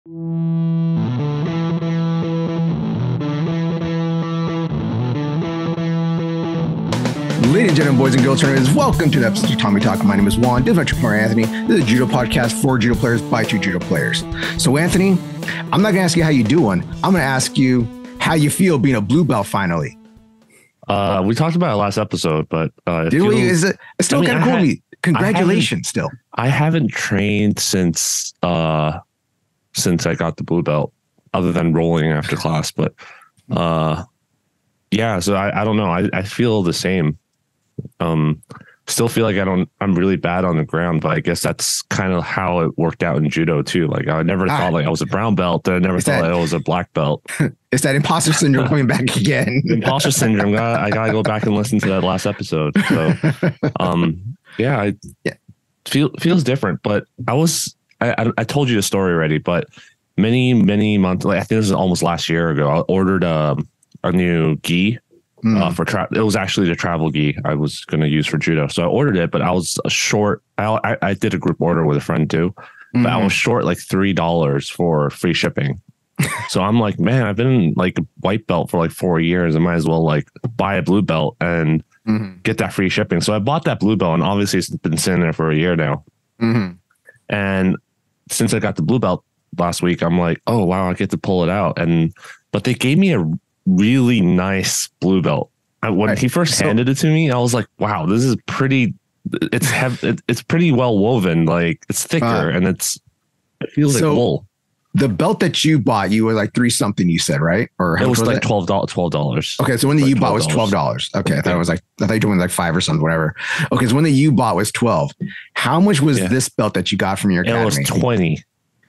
Ladies and gentlemen, boys and girls, welcome to the episode of Tatami Talk. My name is Juan. This is my partner, Anthony. This is a judo podcast for judo players by two judo players. So, Anthony, I'm not going to ask you how you're doing. I'm going to ask you how you feel being a blue belt finally. We talked about it last episode, but did we? It's still kind of cool. Congratulations, still. I haven't trained since I got the blue belt, other than rolling after class. But yeah, so I don't know. I feel the same. Still feel like I'm really bad on the ground, but I guess that's kind of how it worked out in judo too. Like I never thought like I was a brown belt. I never thought I was a black belt. It's that imposter syndrome coming back again. Imposter syndrome. I gotta go back and listen to that last episode. So, yeah, feels different, but I told you the story already, but many months, like I think it was almost last year ago, I ordered a new gi. It was actually the travel gi I was going to use for judo. So I ordered it, but I was short. I did a group order with a friend too, but I was short like $3 for free shipping. So I'm like, man, I've been like a white belt for like 4 years. I might as well like buy a blue belt and get that free shipping. So I bought that blue belt, and obviously it's been sitting there for a year now. And since I got the blue belt last week, I'm like, oh wow, I get to pull it out. But they gave me a really nice blue belt. When he first handed it to me, I was like, wow, this is pretty, it's pretty well woven. Like it's thicker and it feels like wool. The belt that you bought, you were like $3 something, you said, right? Or it was like $12. Okay. So when you bought was $12. Okay. I thought you were doing like 5 or something, whatever. Okay. So when you bought was 12. How much was this belt that you got from your academy? It was $20.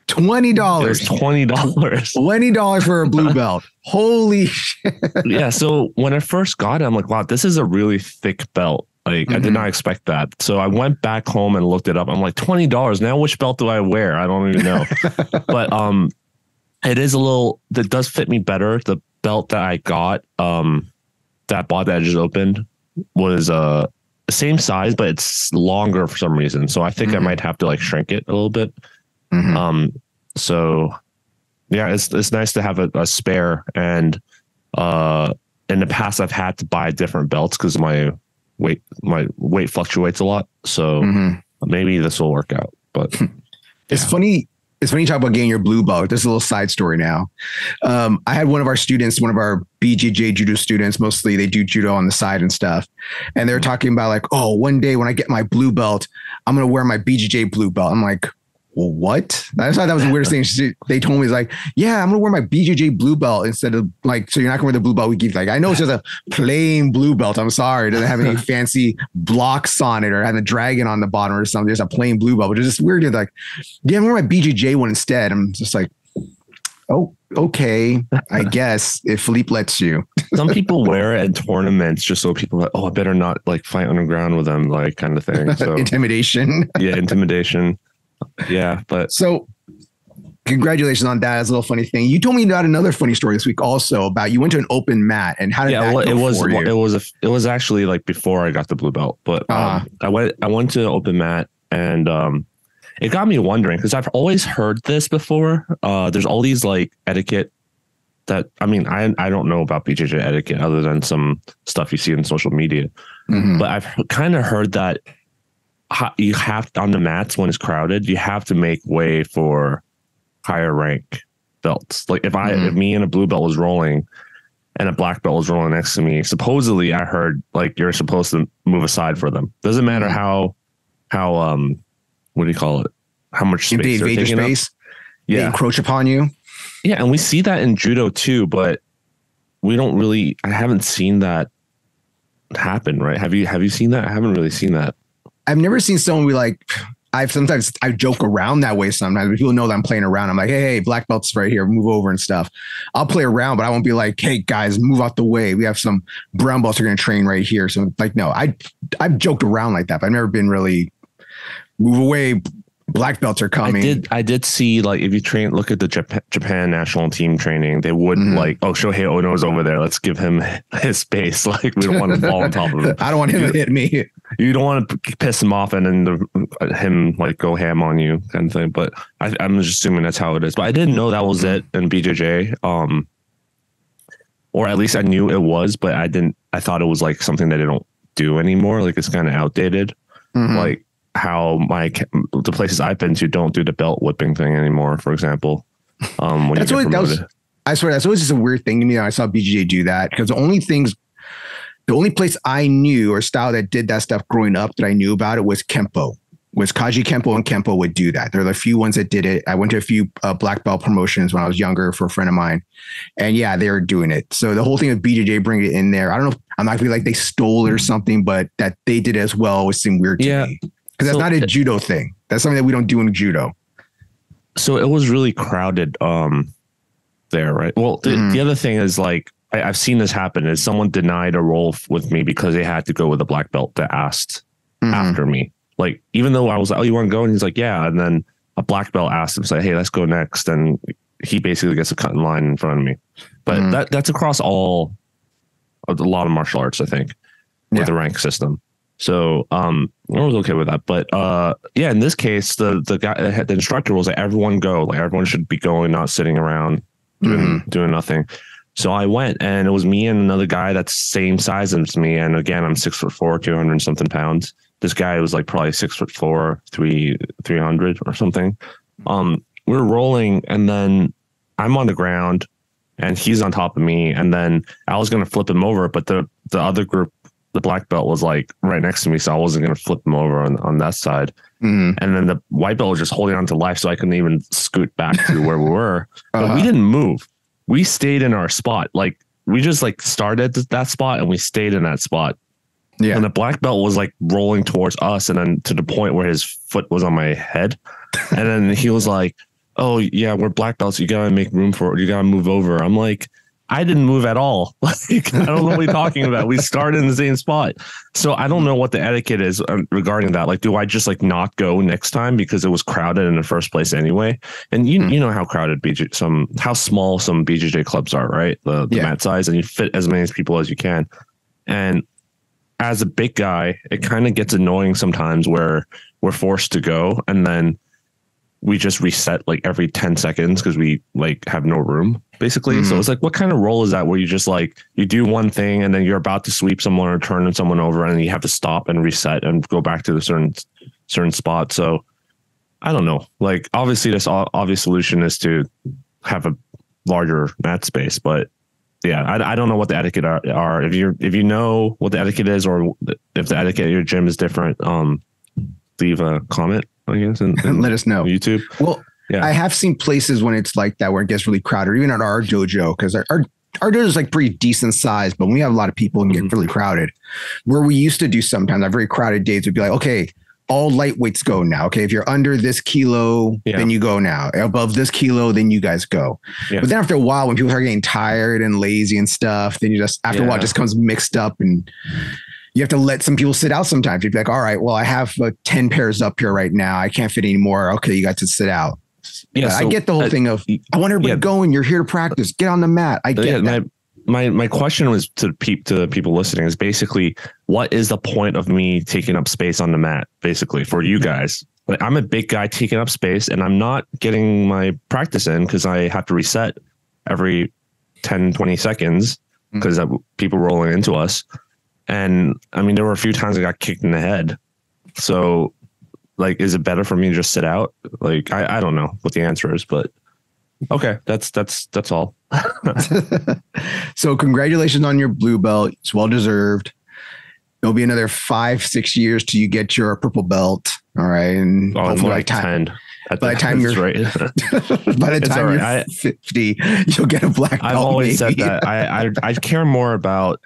$20. It was $20. $20 for a blue belt. Holy shit. Yeah. So when I first got it, I'm like, wow, this is a really thick belt. Like I did not expect that. So I went back home and looked it up. I'm like, $20. Now which belt do I wear? I don't even know. But it is that does fit me better. The belt that I got, that I just opened was the same size, but it's longer for some reason. So I think I might have to like shrink it a little bit. So yeah, it's nice to have a spare, and in the past I've had to buy different belts because my weight fluctuates a lot. So maybe this will work out, but it's funny. It's funny you talk about getting your blue belt. There's a little side story now. I had one of our BJJ judo students, mostly they do judo on the side and stuff. And they're talking about like, oh, one day when I get my blue belt, I'm going to wear my BJJ blue belt. I'm like, well, what? I thought that was the weirdest thing. They told me, like, yeah, I'm going to wear my BJJ blue belt instead of like, so you're not going to wear the blue belt we give. Like, I know it's just a plain blue belt. I'm sorry. It doesn't have any fancy blocks on it or have a dragon on the bottom or something. There's a plain blue belt, which is just weird. You're like, yeah, I'm going to wear my BJJ one instead. I'm just like, oh, okay, I guess if Philippe lets you. Some people wear it in tournaments just so people are like, oh, I better not like fight underground with them, like kind of thing. So intimidation. Yeah, intimidation. Yeah, but so congratulations on that. That's a little funny thing. You told me about another funny story this week also about you went to an open mat, and how did that go for you? It was actually like before I got the blue belt, but I went to an open mat, and it got me wondering because I've always heard this before. There's all these like etiquette that, I mean, I don't know about BJJ etiquette other than some stuff you see in social media, but I've kind of heard that you have on the mats when it's crowded, you have to make way for higher rank belts. Like if me and a blue belt was rolling and a black belt was rolling next to me, supposedly I heard like you're supposed to move aside for them. Doesn't matter how what do you call it? How much space they're taking up. Yeah, they encroach upon you. Yeah, and we see that in judo too, but we don't really. I haven't seen that happen. Right? Have you seen that? I haven't really seen that. I've never seen someone be like, I joke around that way sometimes. But people know that I'm playing around. I'm like, hey, black belt's right here, move over and stuff. I'll play around, but I won't be like, hey guys, move out the way. We have some brown belts are going to train right here. So like, no, I've joked around like that, but I've never been really move away. Black belts are coming. I did see, like, if you look at the Japan national team training, they wouldn't like, oh, Shohei Ono's over there, let's give him his space. Like, we don't want to fall on top of him. I don't want him to hit me. you don't want to piss him off and then him like go ham on you kind of thing. But I'm just assuming that's how it is. But I didn't know that was it in BJJ. Or at least I knew it was, but I thought it was like something that they don't do anymore. Like it's kind of outdated. Like how the places I've been to don't do the belt whipping thing anymore, for example. When I swear that's always just a weird thing to me that I saw BJJ do that, because the only place I knew or style that did that stuff growing up that I knew about it was Kempo. Was Keiji Kempo, and Kempo would do that. There are the few ones that did it. I went to a few black belt promotions when I was younger for a friend of mine, and yeah, they were doing it. So the whole thing of BJJ bringing it in there, I don't know. I'm not gonna be like they stole it or something, but that they did it as well was seemed weird to me, because that's not a judo thing. That's something that we don't do in judo. So it was really crowded there, right? Well, the other thing is like I've seen this happen is someone denied a roll with me because they had to go with a black belt that asked after me. Like, even though I was like, oh, you want to go? And he's like, yeah. And then a black belt asked him, say, hey, let's go next. And he basically gets a cut in line in front of me. But that's across a lot of martial arts, I think, with the rank system. So I was okay with that. But yeah, in this case, the guy, the instructor was like, everyone go. Like, everyone should be going, not sitting around doing nothing. So I went, and it was me and another guy that's same size as me. And again, I'm 6'4", 200 and something pounds. This guy was like probably 6'4", 300 or something. We were rolling, and then I'm on the ground and he's on top of me. And then I was going to flip him over, but the other group, the black belt, was like right next to me. So I wasn't going to flip him over on that side. And then the white belt was just holding on to life. So I couldn't even scoot back to where we were, but we didn't move. We stayed in our spot. Like, we just like started that spot and we stayed in that spot. Yeah. And the black belt was like rolling towards us, and then to the point where his foot was on my head. And then he was like, oh yeah, we're black belts. You got to make room for it. You got to move over. I'm like, I didn't move at all. Like, I don't know what you're talking about. We started in the same spot. So I don't know what the etiquette is regarding that. Like, do I just like not go next time because it was crowded in the first place anyway? And you know how crowded how small some BJJ clubs are, right? The mat size, and you fit as many people as you can. And as a big guy, it kind of gets annoying sometimes where we're forced to go, and then we just reset like every 10 seconds because we like have no room, basically. So it's like, what kind of role is that where you just like, you do one thing and then you're about to sweep someone or turn someone over, and then you have to stop and reset and go back to the certain spot. So I don't know. Like, obviously this obvious solution is to have a larger mat space, but yeah, I don't know what the etiquette are. If you know what the etiquette is, or if the etiquette at your gym is different, leave a comment, I guess, and let us know. YouTube. Well, yeah, I have seen places when it's like that where it gets really crowded, even at our dojo, because our dojo is like pretty decent size, but when we have a lot of people and get really crowded, where we used to do sometimes our very crowded days would be like, okay, all lightweights go now. Okay, if you're under this kilo, then you go now. Above this kilo, then you guys go. Yeah. But then after a while, when people start getting tired and lazy and stuff, then you just, after a while, it just comes mixed up, and you have to let some people sit out sometimes. You'd be like, all right, well, I have 10 pairs up here right now. I can't fit any more. Okay, you got to sit out. Yeah, so I get the whole thing of, I want everybody going. You're here to practice. Get on the mat. I get that. My question was to the people listening is basically, what is the point of me taking up space on the mat, basically, for you guys? Like, I'm a big guy taking up space, and I'm not getting my practice in because I have to reset every 10, 20 seconds because people rolling into us. And I mean, there were a few times I got kicked in the head. So like, is it better for me to just sit out? Like, I don't know what the answer is, but okay. That's all. So congratulations on your blue belt. It's well-deserved. It'll be another 5-6 years till you get your purple belt. All right. And hopefully by the time you're right. By the time you're 50, you'll get a black belt. I've always said that I care more about,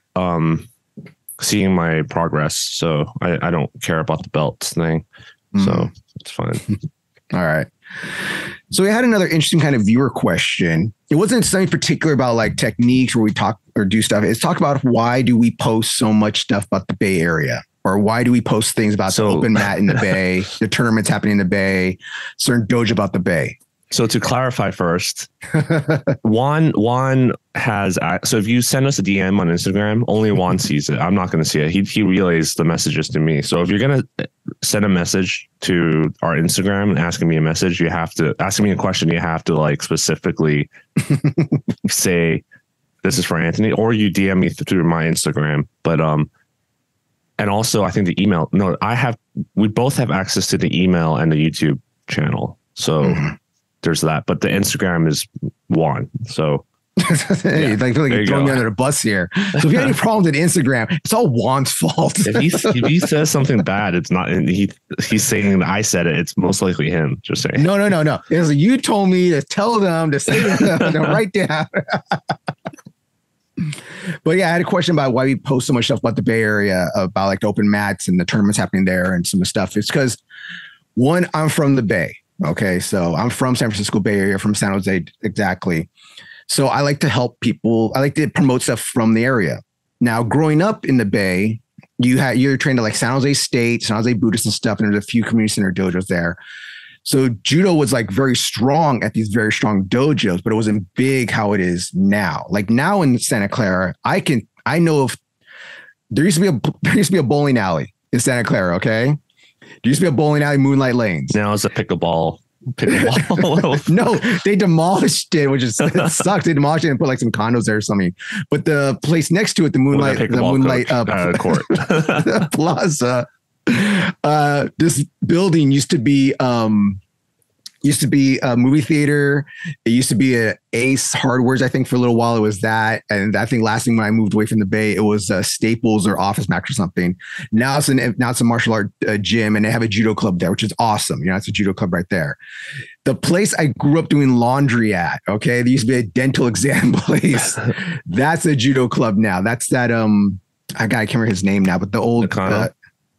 seeing my progress. So I don't care about the belts thing. So it's fine. All right. So we had another interesting kind of viewer question. It wasn't something particular about like techniques where we talk or do stuff. It's talk about why do we post so much stuff about the Bay Area, or why do we post things about the open mat in the Bay, the tournaments happening in the Bay, certain dojo about the Bay. So to clarify first, Juan has, so if you send us a DM on Instagram, only Juan sees it. I'm not going to see it. He relays the messages to me. So if you're going to send a message to our Instagram and asking me a message, asking me a question, you have to like specifically say, this is for Anthony, or you DM me through my Instagram. But, and also I think the email, we both have access to the email and the YouTube channel. So there's that, but the Instagram is Juan. So hey, I feel like you're throwing me under the bus here. So if you have any problems with Instagram, it's all Juan's fault. if he says something bad, it's not. He's saying that I said it. It's most likely him. Just saying. No. It's like you told me to tell them to say to write down. But yeah, I had a question about why we post so much stuff about the Bay Area, about like the open mats and the tournaments happening there and some of the stuff. It's because one, I'm from the Bay. Okay, so I'm from San Francisco Bay Area, from San Jose, exactly. So I like to help people. I like to promote stuff from the area. Now, growing up in the Bay, you're trained at like San Jose State, San Jose Buddhist and stuff, and there's a few community center dojos there. So judo was like very strong at these very strong dojos, but it wasn't big how it is now. Like now in Santa Clara, I know if there used to be a bowling alley in Santa Clara. Okay. There used to be a bowling alley, Moonlight Lanes. Now it's a pickleball. No, they demolished it, which is it sucks. They demolished it and put like some condos there or something. But the place next to it, the Moonlight court Plaza, this building used to be a movie theater. It used to be a Ace Hardware's. I think for a little while it was that. And I think last thing when I moved away from the Bay, it was Staples or Office Max or something. Now it's a martial art gym, and they have a judo club there, which is awesome. It's a judo club right there. The place I grew up doing laundry at, okay, there used to be a dental exam place. That's a judo club now. That's that, I can't remember his name now, but the old,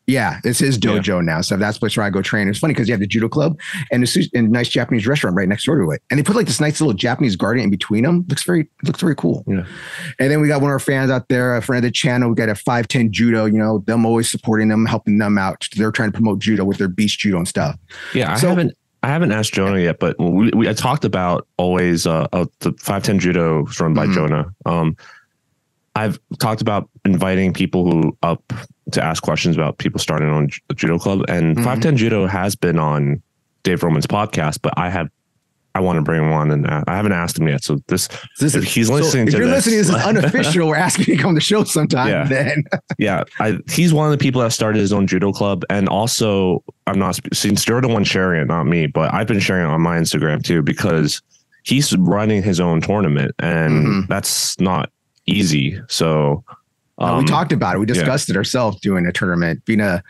yeah, it's his dojo now. So that's the place where I go train. It's funny because you have the judo club and a nice Japanese restaurant right next door to it. And they put like this nice little Japanese garden in between them. Looks very cool. Yeah. And then we got one of our fans out there, a friend of the channel. We got a 5'10" judo, them always supporting them, helping them out. They're trying to promote judo with their beast judo and stuff. Yeah. I haven't asked Jonah yet, but I talked about always the 5'10" judo run by Jonah. I've talked about inviting people who up to ask questions about people starting on the judo club, and 5'10" judo has been on Dave Roman's podcast, but I want to bring him on, and I haven't asked him yet. So if he's listening to this, listening, this is unofficial. We're asking you to come to the show sometime. Yeah. Then he's one of the people that started his own judo club, and also since you're the one sharing it, not me, but I've been sharing it on my Instagram too, because he's running his own tournament, and that's not easy. So we talked about it. We discussed it ourselves, doing a tournament, being what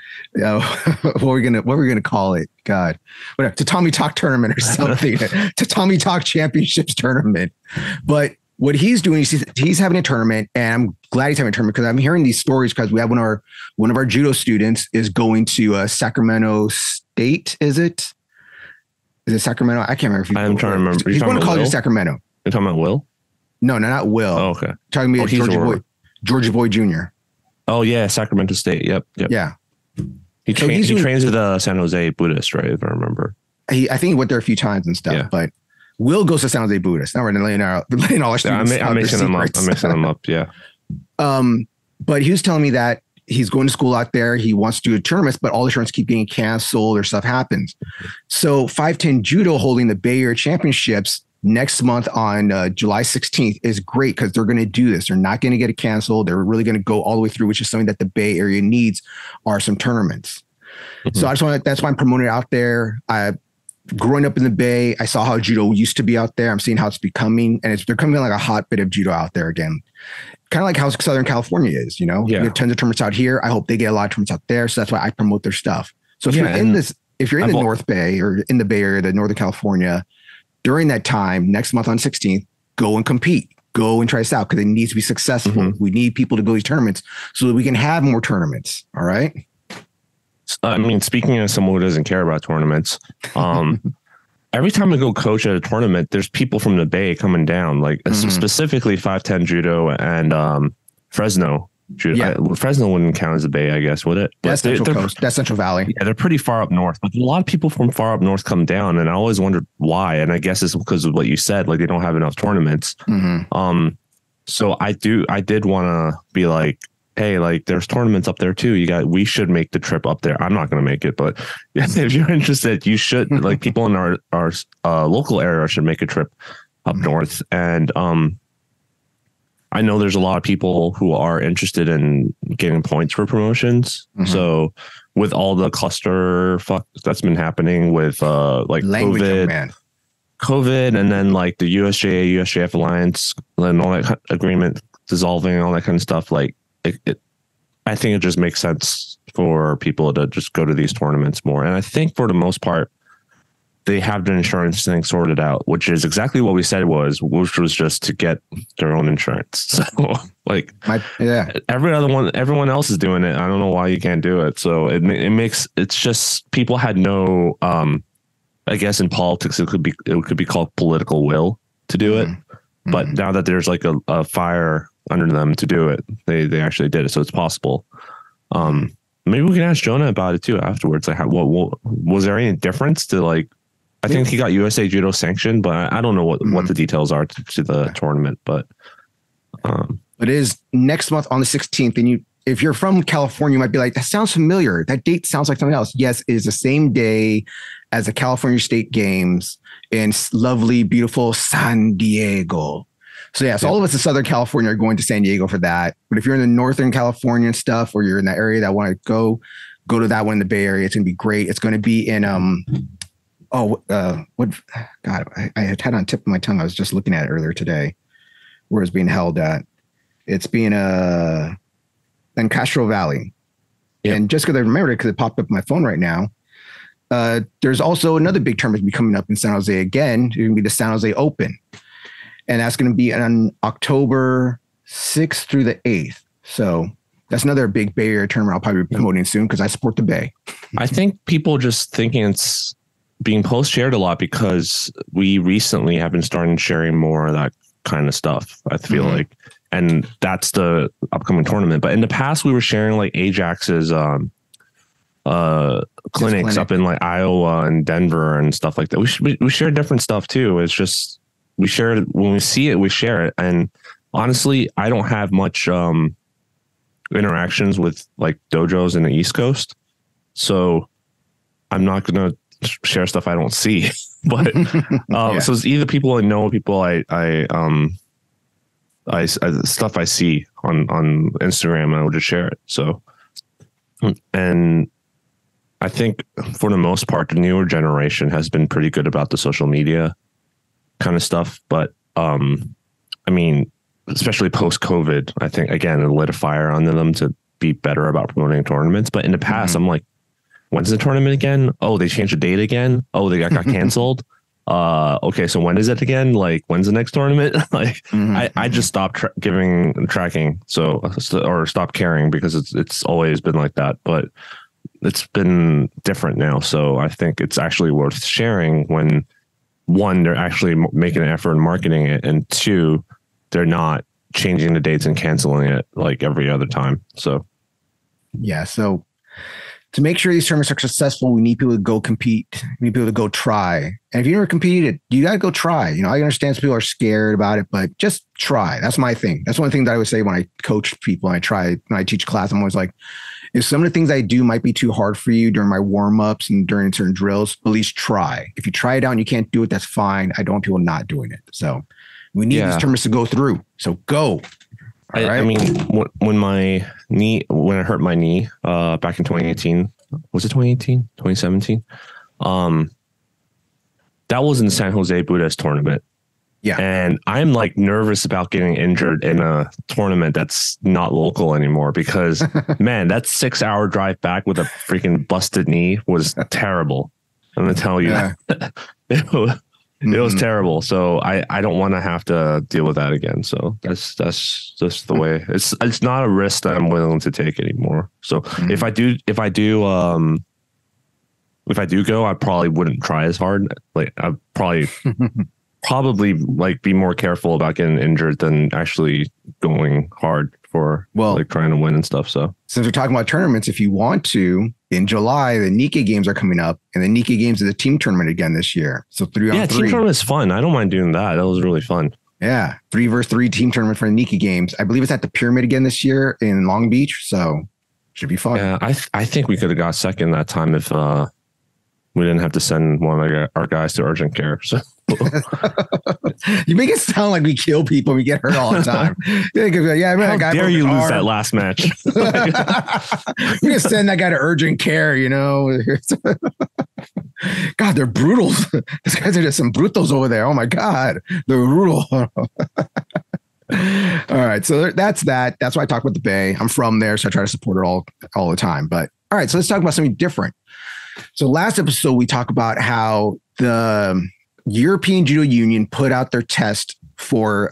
we're gonna call it. God, whatever. Tatami Talk tournament or something. Tatami Talk Championships tournament. But what he's doing is he's having a tournament, and I'm glad he's having a tournament because I'm hearing these stories because we have one of our judo students is going to Sacramento State. Is it Sacramento? I can't remember. I'm trying to remember. He's going to college in Sacramento. You're talking about Will? No, not Will. Oh, okay. Talking about Georgia Boy Jr. Oh yeah, Sacramento State. Yep. Yeah. He trains at the San Jose Buddhist, right? If I remember. I think he went there a few times and stuff, but Will goes to San Jose Buddhist. Now we're laying all our students. I'm mixing them up. Yeah. But he was telling me that he's going to school out there. He wants to do a tournament, but all the tournaments keep getting canceled or stuff happens. So 5'10" Judo holding the Bay Area Championships next month on July 16th is great because they're going to do this. They're not going to get it canceled. They're really going to go all the way through, which is something that the Bay Area needs are some tournaments. So that's why I'm promoting it out there. Growing up in the Bay, I saw how judo used to be out there. I'm seeing how it's becoming, and they're coming like a hotbed of judo out there again. Kind of like how Southern California is, We have tons of tournaments out here. I hope they get a lot of tournaments out there. So that's why I promote their stuff. So if you're in the North Bay or in the Bay Area, the Northern California, during that time, next month on 16th, go and compete. Go and try this out because it needs to be successful. We need people to go to these tournaments so that we can have more tournaments. All right. I mean, speaking as someone who doesn't care about tournaments, every time I go coach at a tournament, there's people from the Bay coming down, like specifically 5'10" judo and Fresno. Fresno wouldn't count as a bay, I guess, would it? But that's Central Coast. That's Central Valley. Yeah, they're pretty far up north. But a lot of people from far up north come down, and I always wondered why. And I guess it's because of what you said, like they don't have enough tournaments. So I did want to be like, hey, like there's tournaments up there too. We should make the trip up there. I'm not going to make it, but if you're interested, you should. Like people in our local area should make a trip up north. And I know there's a lot of people who are interested in getting points for promotions. So with all the cluster fuck that's been happening with like COVID, and then like the USJA, USJF alliance, and all that agreement dissolving, all that kind of stuff, like I think it just makes sense for people to just go to these tournaments more. And I think for the most part, they have the insurance thing sorted out, which is exactly what we said which was just to get their own insurance. So like, everyone else is doing it. I don't know why you can't do it. So it's just people had no, I guess in politics, it could be called political will to do it. But now that there's like a fire under them to do it, they actually did it. So it's possible. Maybe we can ask Jonah about it too afterwards. Like, what was there any difference to like? I think he got USA Judo sanctioned, but I don't know what the details are to the tournament. But it is next month on the 16th, and if you're from California, you might be like, that sounds familiar. That date sounds like something else. Yes, it is the same day as the California State Games in lovely, beautiful San Diego. So yes, all of us in Southern California are going to San Diego for that. But if you're in the Northern California and stuff, or you're in that area that want to go to that one in the Bay Area, it's going to be great. It's going to be in I had on tip of my tongue. I was just looking at it earlier today, where it's being held at. It's being in Castro Valley. Yep. And just because I remembered it because it popped up on my phone right now. There's also another big tournament coming up in San Jose again. It's going to be the San Jose Open. And that's going to be on October 6th through the 8th. So that's another big Bay Area tournament I'll probably be promoting soon because I support the Bay. I think people just thinking it's being post-shared a lot because we recently have been starting sharing more of that kind of stuff, I feel like. And that's the upcoming tournament. But in the past, we were sharing like Ajax's clinics up in like Iowa and Denver and stuff like that. We share different stuff too. It's just we share it when we see it, we share it. And honestly, I don't have much interactions with like dojos in the East Coast, so I'm not gonna share stuff I don't see. But so it's either people I know, people I stuff I see on Instagram, and I will just share it. So, and I think for the most part, the newer generation has been pretty good about the social media kind of stuff. But I mean, especially post COVID, I think again, it lit a fire under them to be better about promoting tournaments. But in the past, I'm like, when's the tournament again? Oh, they changed the date again. Oh, they got canceled. Okay, so when is it again? Like, when's the next tournament? Like, I just stopped tracking, or stopped caring because it's always been like that. But it's been different now, so I think it's actually worth sharing when one, they're actually making an effort in marketing it, and two, they're not changing the dates and canceling it like every other time. So, yeah. So to make sure these tournaments are successful, we need people to go compete. We need people to go try. And if you never competed, you got to go try. You know, I understand some people are scared about it, but just try. That's my thing. That's one thing that I would say when I coach people and when I teach class, I'm always like, if some of the things I do might be too hard for you during my warm-ups and during certain drills, at least try. If you try it out and you can't do it, that's fine. I don't want people not doing it. So we need these tournaments to go through. So go. I mean, when I hurt my knee back in 2018, was it 2018, 2017? That was in the San Jose Buddhist tournament. Yeah. And I'm like nervous about getting injured in a tournament that's not local anymore because, man, that 6-hour drive back with a freaking busted knee was terrible. I'm going to tell you. Yeah. It was terrible. So I don't want to have to deal with that again. So that's just the way. It's not a risk that I'm willing to take anymore. So if I do go, I probably wouldn't try as hard. Like I probably like be more careful about getting injured than actually going hard for like trying to win and stuff. So since we're talking about tournaments, if you want to, in July, the Nikkei games are coming up, and the Nikkei games is a team tournament again this year. So 3 on 3. Yeah, team tournament is fun. I don't mind doing that. That was really fun. Yeah, 3v3 team tournament for the Nikkei games. I believe it's at the Pyramid again this year in Long Beach. So should be fun. Yeah, I think we could have got second that time if we didn't have to send one of our guys to urgent care. So you make it sound like we kill people, we get hurt all the time. Yeah, how dare you lose that last match? We're gonna send that guy to urgent care, you know. God, they're brutal. These guys are just some brutos over there. Oh my God, they're brutal. All right, so that's that. That's why I talk about the Bay. I'm from there, so I try to support it all the time. But all right, so let's talk about something different. So last episode, we talked about how the European Judo Union put out their test for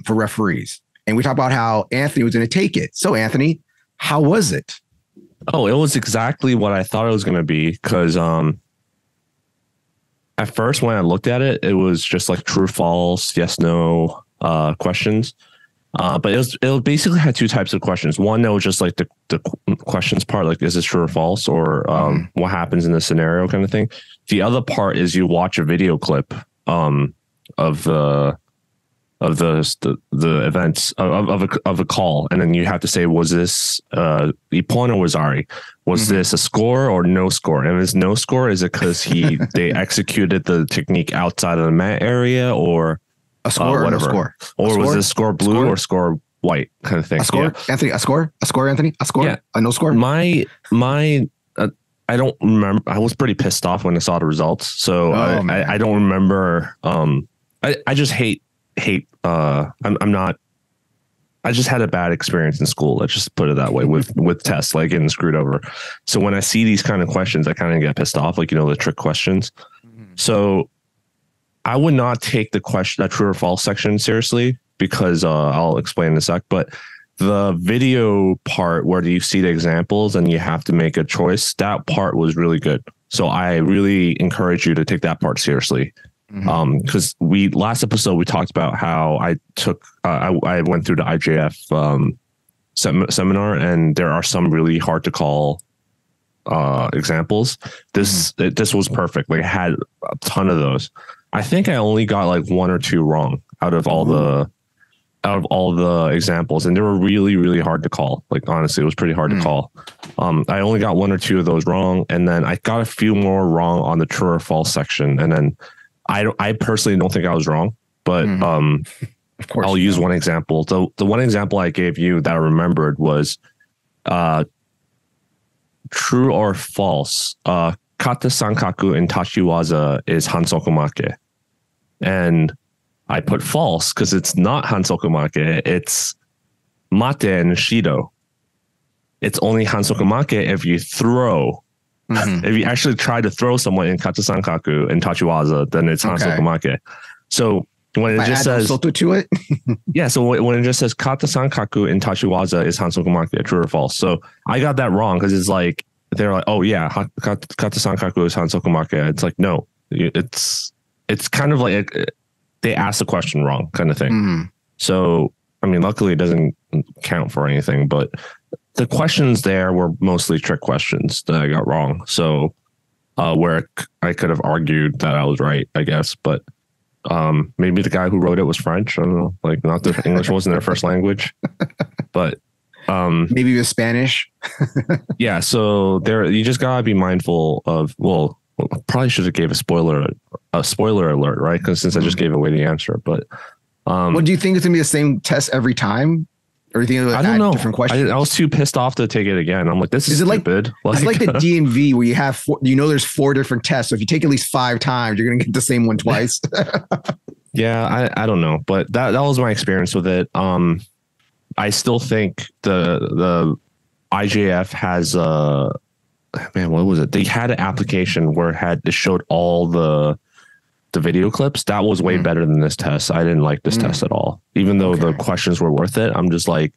referees. And we talked about how Anthony was going to take it. So Anthony, how was it? Oh, it was exactly what I thought it was going to be. Because at first, when I looked at it, it was just like true, false, yes, no questions. But it basically had two types of questions. One that was just like the questions part, like is this true or false, or what happens in this scenario kind of thing. The other part is you watch a video clip of the events of a call, and then you have to say, was this Ippon or Wazari? Was this a score or no score? And if it's no score, is it because they executed the technique outside of the mat area, or a score, or no score? Or was this score blue or score white kind of thing? A score, yeah. Anthony, a score, Anthony, a score, yeah. A no score. My I don't remember. I was pretty pissed off when I saw the results. So I don't remember. I just hate. I'm not. I just had a bad experience in school. Let's just put it that way with tests, like getting screwed over. So when I see these kind of questions, I kind of get pissed off, like, you know, the trick questions. Mm-hmm. So I would not take the question, that true or false section, seriously, because I'll explain in a sec. But the video part where you see the examples and you have to make a choice, that part was really good. So I really encourage you to take that part seriously. Because last episode we talked about how I took I went through the IJF seminar, and there are some really hard to call examples. This was perfect. Like, I had a ton of those. I think I only got like one or two wrong out of all the examples, and they were really, really hard to call. Like, honestly, it was pretty hard to call. I only got one or two of those wrong, and then I got a few more wrong on the true or false section. And then I personally don't think I was wrong, but of course, I'll use one example. The one example I gave you that I remembered was true or false. Kata sankaku in tachiwaza is hansokumake. And I put false because it's not hansokumake. It's mate and shido. It's only hansokumake if you throw. If you actually try to throw someone in kata sankaku and tachiwaza, then it's hansokumake. So when it just says soto to it, yeah. So when it just says kata sankaku and tachiwaza is hansokumake, true or false. So I got that wrong because it's like they're like, oh yeah, kata sankaku is hansokumake. It's like, no, it's kind of like they asked the question wrong, kind of thing. So I mean, luckily it doesn't count for anything, but the questions there were mostly trick questions that I got wrong. So where I could have argued that I was right, I guess. But maybe the guy who wrote it was French. I don't know. Like, not that English wasn't their first language. But maybe it was Spanish. Yeah. So you just gotta be mindful of. Well, probably should have gave a spoiler alert, right? Because since I just gave away the answer. But well, do you think it's gonna be the same test every time? Or do you think I don't know. Different questions? I was too pissed off to take it again. I'm like, this is stupid. It's like the DMV where you have there's 4 different tests. So if you take at least 5 times, you're gonna get the same one twice. Yeah, I don't know, but that was my experience with it. I still think the IJF has man, what was it? They had an application where it showed all the video clips. That was way better than this test. I didn't like this test at all, even though the questions were worth it. I'm just like,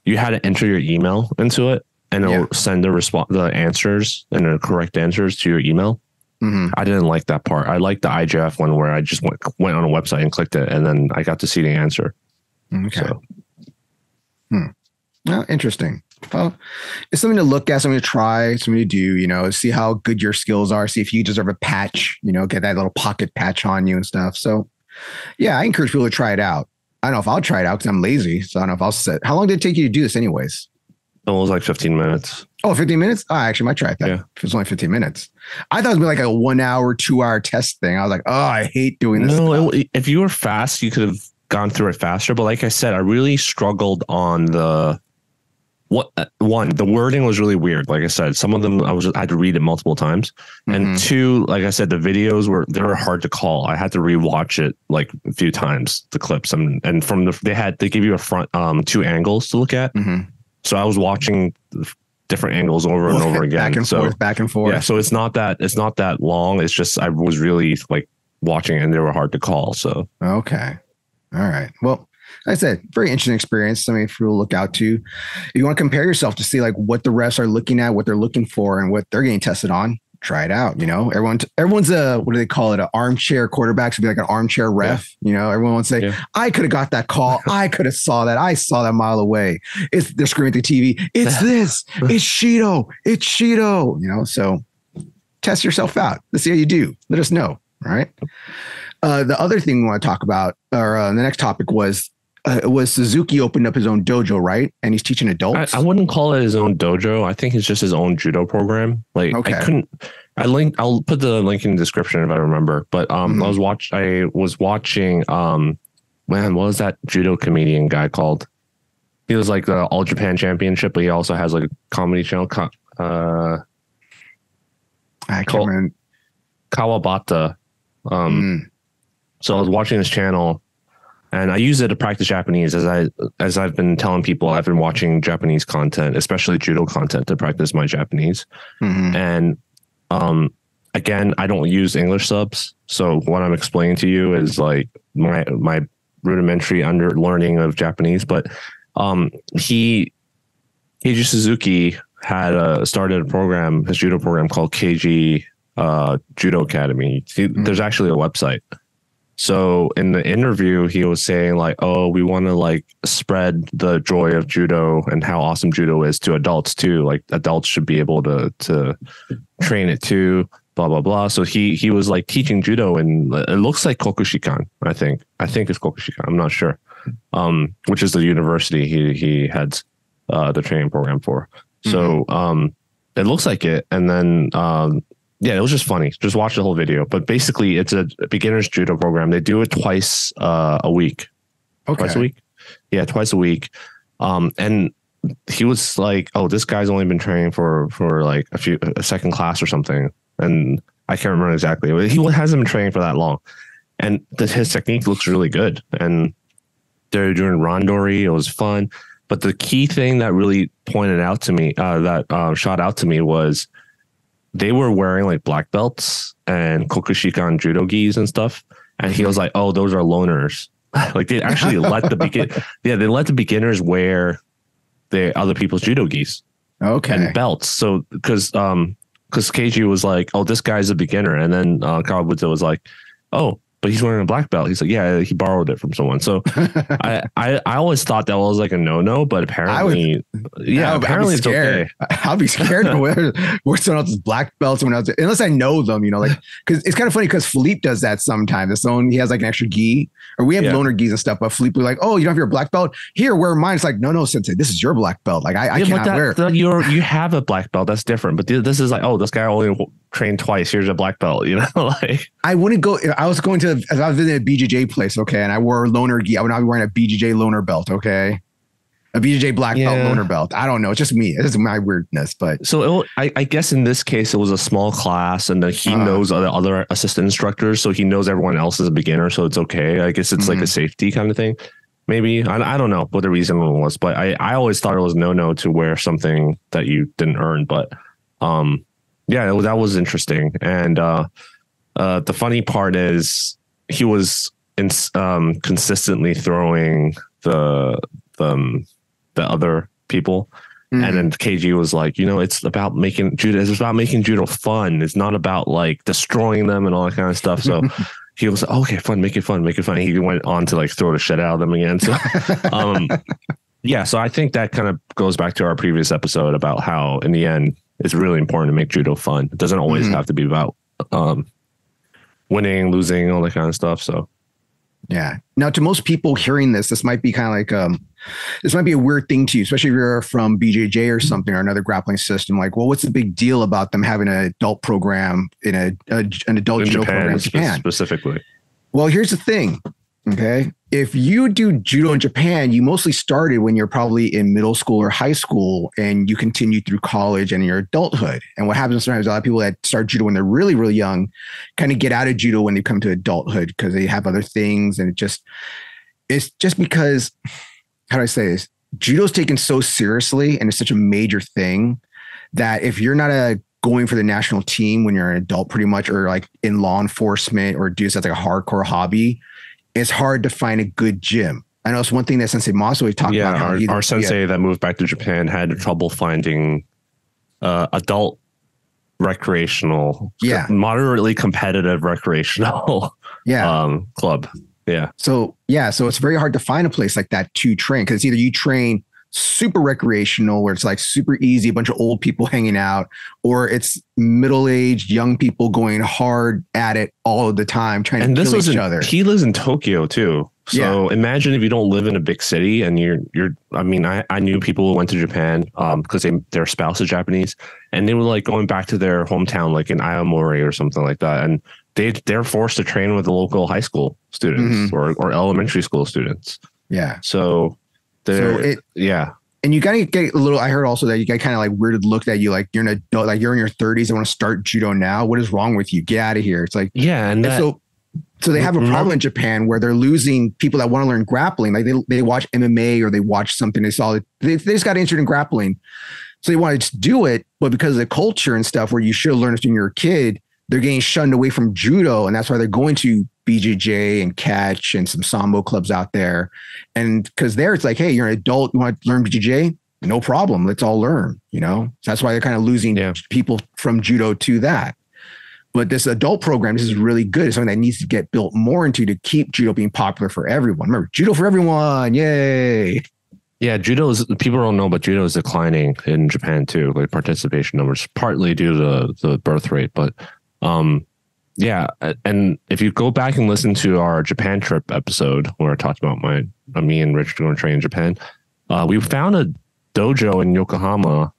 you had to enter your email into it, and it'll send the answers and the correct answers to your email. I didn't like that part. I liked the IJF one where I just went on a website and clicked it, and then I got to see the answer. Okay. Oh, interesting. Well, it's something to look at, something to try, something to do, see how good your skills are, see if you deserve a patch, get that little pocket patch on you and stuff. So yeah, I encourage people to try it out. I don't know if I'll try it out because I'm lazy. So I don't know if I'll sit. How long did it take you to do this anyways? It was like 15 minutes. Oh, 15 minutes? Oh, I actually might try that. Yeah. If it's only 15 minutes. I thought it would be like a 1 hour, 2 hour test thing. I was like, oh, I hate doing this. No, if you were fast, you could have gone through it faster. But like I said, I really struggled on the wording was really weird. Like I said, some of them I had to read it multiple times. And two, like I said, the videos were hard to call. I had to rewatch it like a few times, the clips. And from they give you a front two angles to look at. So I was watching different angles over and over again. Back and forth. Yeah. So it's not that long. It's just I was really like watching it and they were hard to call. So okay. All right. Well, like I said, very interesting experience. Something for you to look out to. If you want to compare yourself to see like what the refs are looking at, what they're looking for, and what they're getting tested on, try it out. Everyone's what do they call it? An armchair quarterback should be like an armchair ref. Yeah. Everyone wants to say, I could have got that call. I could have saw that. I saw that a mile away. They're screaming at the TV. It's this. It's Shido. It's Shido. So test yourself out. Let's see how you do. Let us know. All right. The other thing we want to talk about, or the next topic was Suzuki opened up his own dojo, right? And he's teaching adults. I wouldn't call it his own dojo. I think it's just his own judo program. Like I'll put the link in the description if I remember. But I was watching what was that judo comedian guy called? He was like the All Japan Championship, but he also has like a comedy channel. I can't remember. Kawabata. So I was watching this channel. And I use it to practice Japanese as I've been telling people. I've been watching Japanese content, especially judo content, to practice my Japanese. And again, I don't use English subs, so what I'm explaining to you is like my rudimentary learning of Japanese. But Keiji Suzuki had started a program, his judo program called Keiji Judo Academy. There's actually a website. So in the interview, he was saying like, oh, we want to like spread the joy of judo and how awesome judo is to adults too. Like adults should be able to train it too, blah, blah, blah. So he was like teaching judo, and it looks like Kokushikan. I think it's Kokushikan. I'm not sure. Which is the university he heads the training program for. So it looks like it. And then yeah, it was just funny. Just watch the whole video. But basically, it's a beginner's judo program. They do it twice a week. Okay. Twice a week? Yeah, twice a week. And he was like, oh, this guy's only been training for like a second class or something. And I can't remember exactly. He hasn't been training for that long. And his technique looks really good. And they're doing randori. It was fun. But the key thing that really pointed out to me, shot out to me was, they were wearing like black belts and Kokushikan judo gis and stuff. And he was like, oh, those are loners. Like they actually let the beginners wear the other people's judo gis. Okay. And belts. So because Keiji was like, oh, this guy's a beginner. And then Kawabuta was like, oh, but he's wearing a black belt. He's like, yeah, he borrowed it from someone. So I always thought that was like a no, but apparently, apparently it's okay. I'll be scared to wear someone else's black belt, unless I know them, like, because it's kind of funny because Philippe does that sometimes. He has like an extra gi, or we have loaner gis and stuff, but Philippe was like, oh, you don't have your black belt? Here, wear mine. It's like, no, Sensei, this is your black belt. Like I cannot wear it. You have a black belt. That's different. But this is like, oh, this guy only trained twice. Here's a black belt, like. I wouldn't go. I was going to, as I was visiting a BJJ place, okay, and I wore a loaner gi. I would not be wearing a BJJ loaner belt, okay, a BJJ black belt loaner belt. I don't know. It's just me. It's just my weirdness. But so I guess in this case, it was a small class, and then he knows other assistant instructors, so he knows everyone else is a beginner, so it's okay. I guess it's like a safety kind of thing. Maybe I don't know what the reason was, but I always thought it was no to wear something that you didn't earn. But that was interesting. And the funny part is he was consistently throwing the other people. And then Keiji was like, it's about making judo fun. It's not about like destroying them and all that kind of stuff. So he was like, okay, fun, make it fun. He went on to like throw the shit out of them again. So Yeah. So I think that kind of goes back to our previous episode about how in the end, it's really important to make judo fun. It doesn't always have to be about winning, losing, all that kind of stuff. So, yeah. Now, to most people hearing this might be kind of like, this might be a weird thing to you, especially if you're from BJJ or something or another grappling system. Like, well, what's the big deal about them having an adult program in an adult judo program in Japan? Specifically? Well, here's the thing. Okay. If you do judo in Japan, you mostly started when you're probably in middle school or high school and you continue through college and your adulthood. And what happens sometimes, a lot of people that start judo when they're really, really young kind of get out of judo when they come to adulthood because they have other things. And it's just because, how do I say this? Judo's taken so seriously and it's such a major thing that if you're not going for the national team when you're an adult pretty much, or like in law enforcement or do that's like a hardcore hobby, it's hard to find a good gym. I know it's one thing that Sensei Mas always talked about. Our sensei that moved back to Japan had trouble finding adult recreational, moderately competitive recreational club. Yeah. So it's very hard to find a place like that to train because either you train super recreational where it's like super easy, a bunch of old people hanging out, or it's middle-aged young people going hard at it all of the time trying to kill each other. He lives in Tokyo too. So imagine if you don't live in a big city and I knew people who went to Japan because their spouse is Japanese and they were like going back to their hometown, like in Aomori or something like that. And they're forced to train with the local high school students or elementary school students. Yeah. So and you gotta get a little. I heard also that you get kind of like weirded looked at you like you're an adult, like you're in your 30s. I want to start judo now. What is wrong with you? Get out of here. It's like and so they have a problem in Japan where they're losing people that want to learn grappling. Like they watch MMA or they watch something they saw. They just got interested in grappling, so they want to just do it. But because of the culture and stuff, where you should have learned it when you're a kid, they're getting shunned away from judo, and that's why they're going to BJJ and catch and some sambo clubs out there. And because there it's like, hey, you're an adult, you want to learn BJJ? No problem. Let's all learn, So that's why they're kind of losing people from judo to that. But this adult program, this is really good. It's something that needs to get built more into to keep judo being popular for everyone. Remember, judo for everyone. Yay. Yeah, people don't know, but judo is declining in Japan too, like participation numbers, partly due to the birth rate. But and if you go back and listen to our Japan trip episode where I talked about me and Rich going to train in Japan, we found a dojo in Yokohama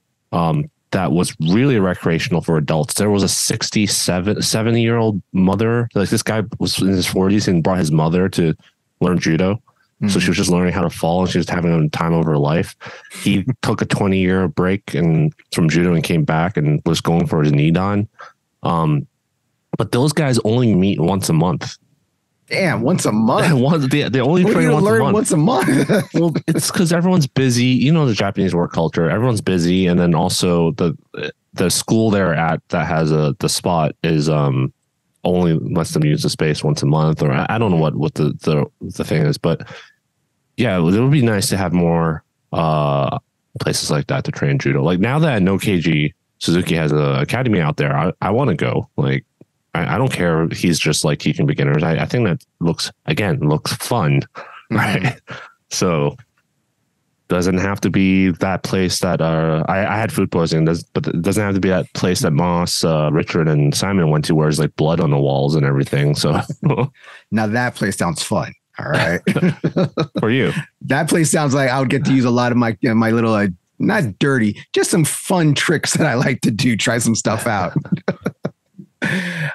that was really recreational for adults. There was a 70-year-old mother. Like this guy was in his 40s and brought his mother to learn judo. So she was just learning how to fall and she was having a time of her life. He took a 20-year break from judo and came back and was going for his Nidan. But those guys only meet once a month. Damn, once a month. They only train once a month. Well, it's because everyone's busy. The Japanese work culture. Everyone's busy, and then also the school they're at that has the spot is only lets them use the space once a month, or I don't know what the thing is, but yeah, it would be nice to have more places like that to train judo. Like now that I know Keiji Suzuki has an academy out there, I want to go. Like I don't care if he's just like teaching beginners. I think that looks fun, right? So doesn't have to be that place that I had food poisoning, but it doesn't have to be that place that Moss, Richard, and Simon went to where there's like blood on the walls and everything. So now that place sounds fun. All right. For you. That place sounds like I would get to use a lot of my little, not dirty, just some fun tricks that I like to do. Try some stuff out.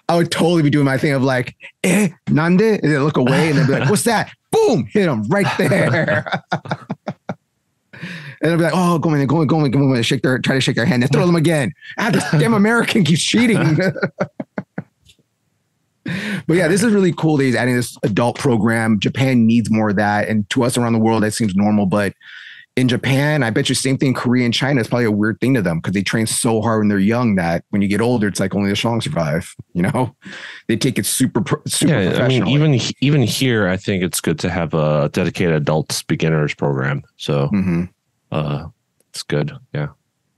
I would totally be doing my thing of like, nande? And then look away and then be like, what's that? Boom, hit them right there. And I'll be like, oh, go in, try to shake their hand and throw them again. This damn American keeps cheating. But yeah, this is really cool that he's adding this adult program. Japan needs more of that. And to us around the world, that seems normal. But in Japan, I bet you same thing, Korea and China is probably a weird thing to them because they train so hard when they're young that when you get older, it's like only the strong survive. They take it super professionally. I mean, even here, I think it's good to have a dedicated adults beginners program. So it's good. Yeah.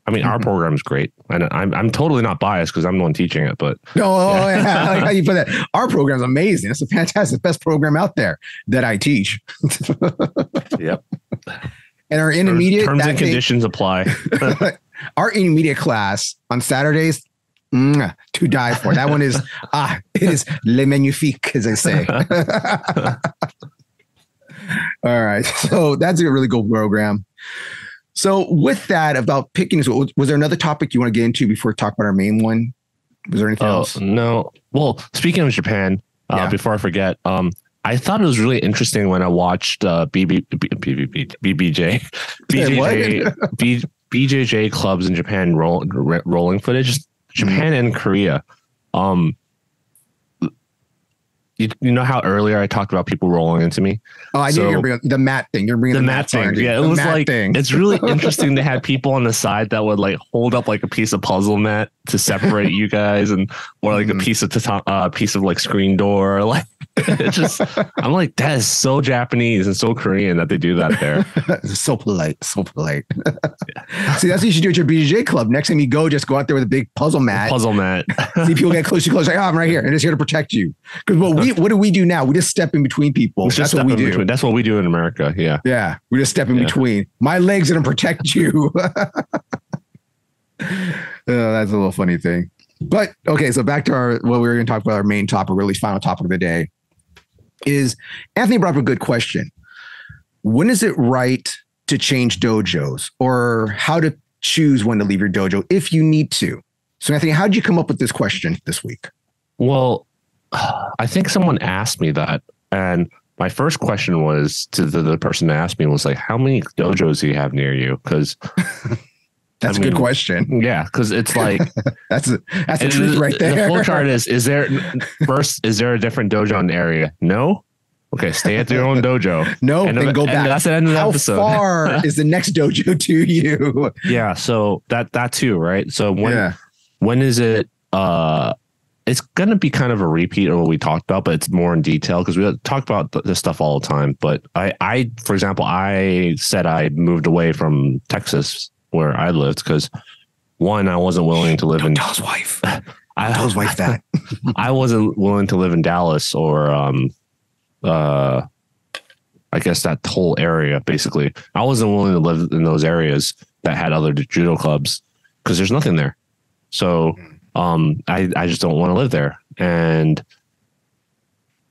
I mean, our program is great, and I'm totally not biased because I'm the one teaching it. But I like how you put that. Our program is amazing. It's a fantastic, best program out there that I teach. Yep. And our intermediate terms and conditions apply. Our intermediate class on Saturdays, to die for. That one is it is le magnifique, as I say. All right, so that's a really cool program. So with that, about picking, was there another topic you want to get into before we talk about our main one? Was there anything else? No. Well, speaking of Japan, before I forget, I thought it was really interesting when I watched BJJ clubs in Japan rolling footage, Japan and Korea. You know how earlier I talked about people rolling into me? Oh, I knew you were bringing the mat thing. You're bringing the mat thing. Yeah, it was like, it's really interesting to have people on the side that would like hold up like a piece of puzzle mat to separate you guys, and or like a piece of like screen door. Like, it's just, I'm like, that is so Japanese and so Korean that they do that there. So polite. See, that's what you should do at your BJJ club. Next time you go, just go out there with a big puzzle mat. See people get close. Like, I'm right here, and it's here to protect you. Because what do we do now? We just step in between people. That's what we do. That's what we do in America. Yeah. Yeah. We just step in between. My legs going to protect you. That's a little funny thing. But okay, so back to what we were going to talk about, our main topic, really final topic of the day, is Anthony brought up a good question. When is it right to change dojos, or how to choose when to leave your dojo if you need to? So Anthony, how did you come up with this question this week? Well, I think someone asked me that, and my first question was to the person that asked me was like, how many dojos do you have near you? Because that's a good question. Yeah, because it's like that's the truth right there. The flow chart is there a different dojo in the area? No. Okay, stay at your own dojo. No, then go back. That's the end of the episode. How far is the next dojo to you? Yeah, so that too, right? So when is it? It's going to be kind of a repeat of what we talked about, but it's more in detail because we talk about this stuff all the time. But I, for example, I said I moved away from Texas where I lived because, one, I wasn't willing to live in. Tell his wife. Tell his wife that. I wasn't willing to live in Dallas or, I guess that whole area. Basically, I wasn't willing to live in those areas that had other judo clubs because there's nothing there. So. I just don't want to live there. And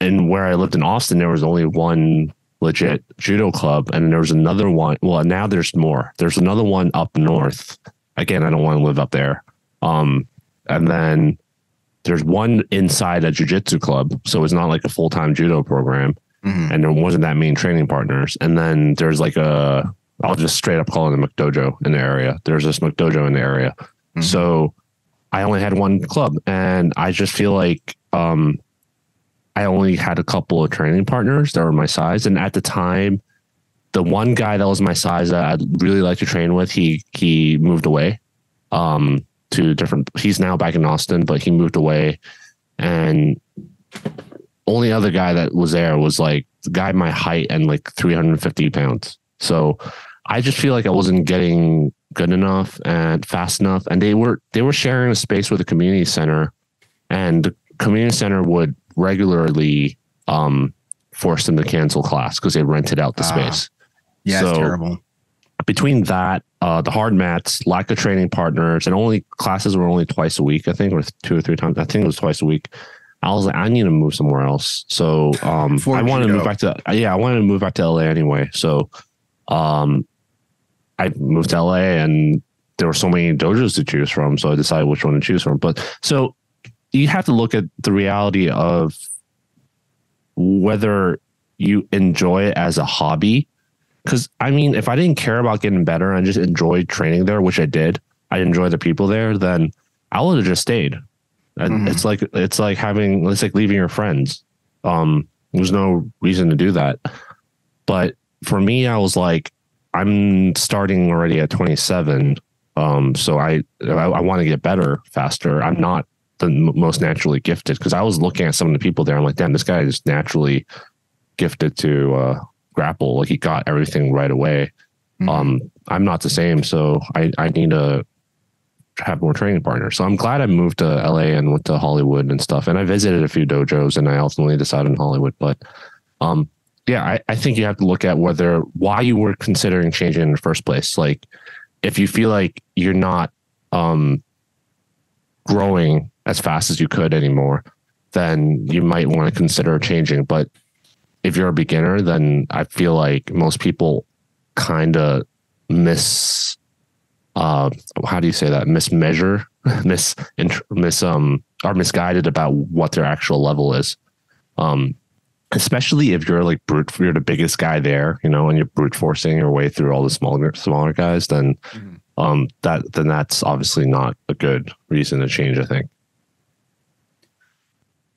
where I lived in Austin, there was only one legit judo club, and there was another one. Well, now there's more. There's another one up north. Again, I don't want to live up there. And then there's one inside a jiu-jitsu club, so it's not like a full-time judo program. Mm-hmm. And there wasn't that many training partners. And then there's like I'll just straight up call it a McDojo in the area. There's this McDojo in the area. Mm-hmm. So I only had one club, and I just feel like I only had a couple of training partners that were my size. And at the time, the one guy that was my size that I'd really like to train with, he moved away to different. He's now back in Austin, but he moved away, and only other guy that was there was like the guy my height and like 350 pounds. So I just feel like I wasn't getting good enough and fast enough. And they were sharing a space with a community center, and the community center would regularly force them to cancel class because they rented out the space. Yeah, so it's terrible. Between that, the hard mats, lack of training partners, and classes were only twice a week, I think, or 2 or 3 times. I think it was twice a week. I was like, I need to move somewhere else. So I wanted to move back to LA anyway. So I moved to LA, and there were so many dojos to choose from. So I decided which one to choose from. But so you have to look at the reality of whether you enjoy it as a hobby. Because I mean, if I didn't care about getting better and just enjoyed training there, which I did, I enjoy the people there, then I would have just stayed. Mm-hmm. It's like leaving your friends. There's no reason to do that. But for me, I was like, I'm starting already at 27. So I want to get better faster. I'm not the most naturally gifted, because I was looking at some of the people there. I'm like, damn, this guy is naturally gifted to grapple. Like, he got everything right away. Mm-hmm. I'm not the same. So I need to have more training partners. So I'm glad I moved to LA and went to Hollywood and stuff. And I visited a few dojos, and I ultimately decided on Hollywood. But I think you have to look at why you were considering changing in the first place. Like if you feel like you're not growing as fast as you could anymore, then you might want to consider changing. But if you're a beginner, then I feel like most people kind of how do you say that? Mismeasure, are misguided about what their actual level is. Especially if you're like you're the biggest guy there, and you're brute forcing your way through all the smaller guys, then that's obviously not a good reason to change, I think.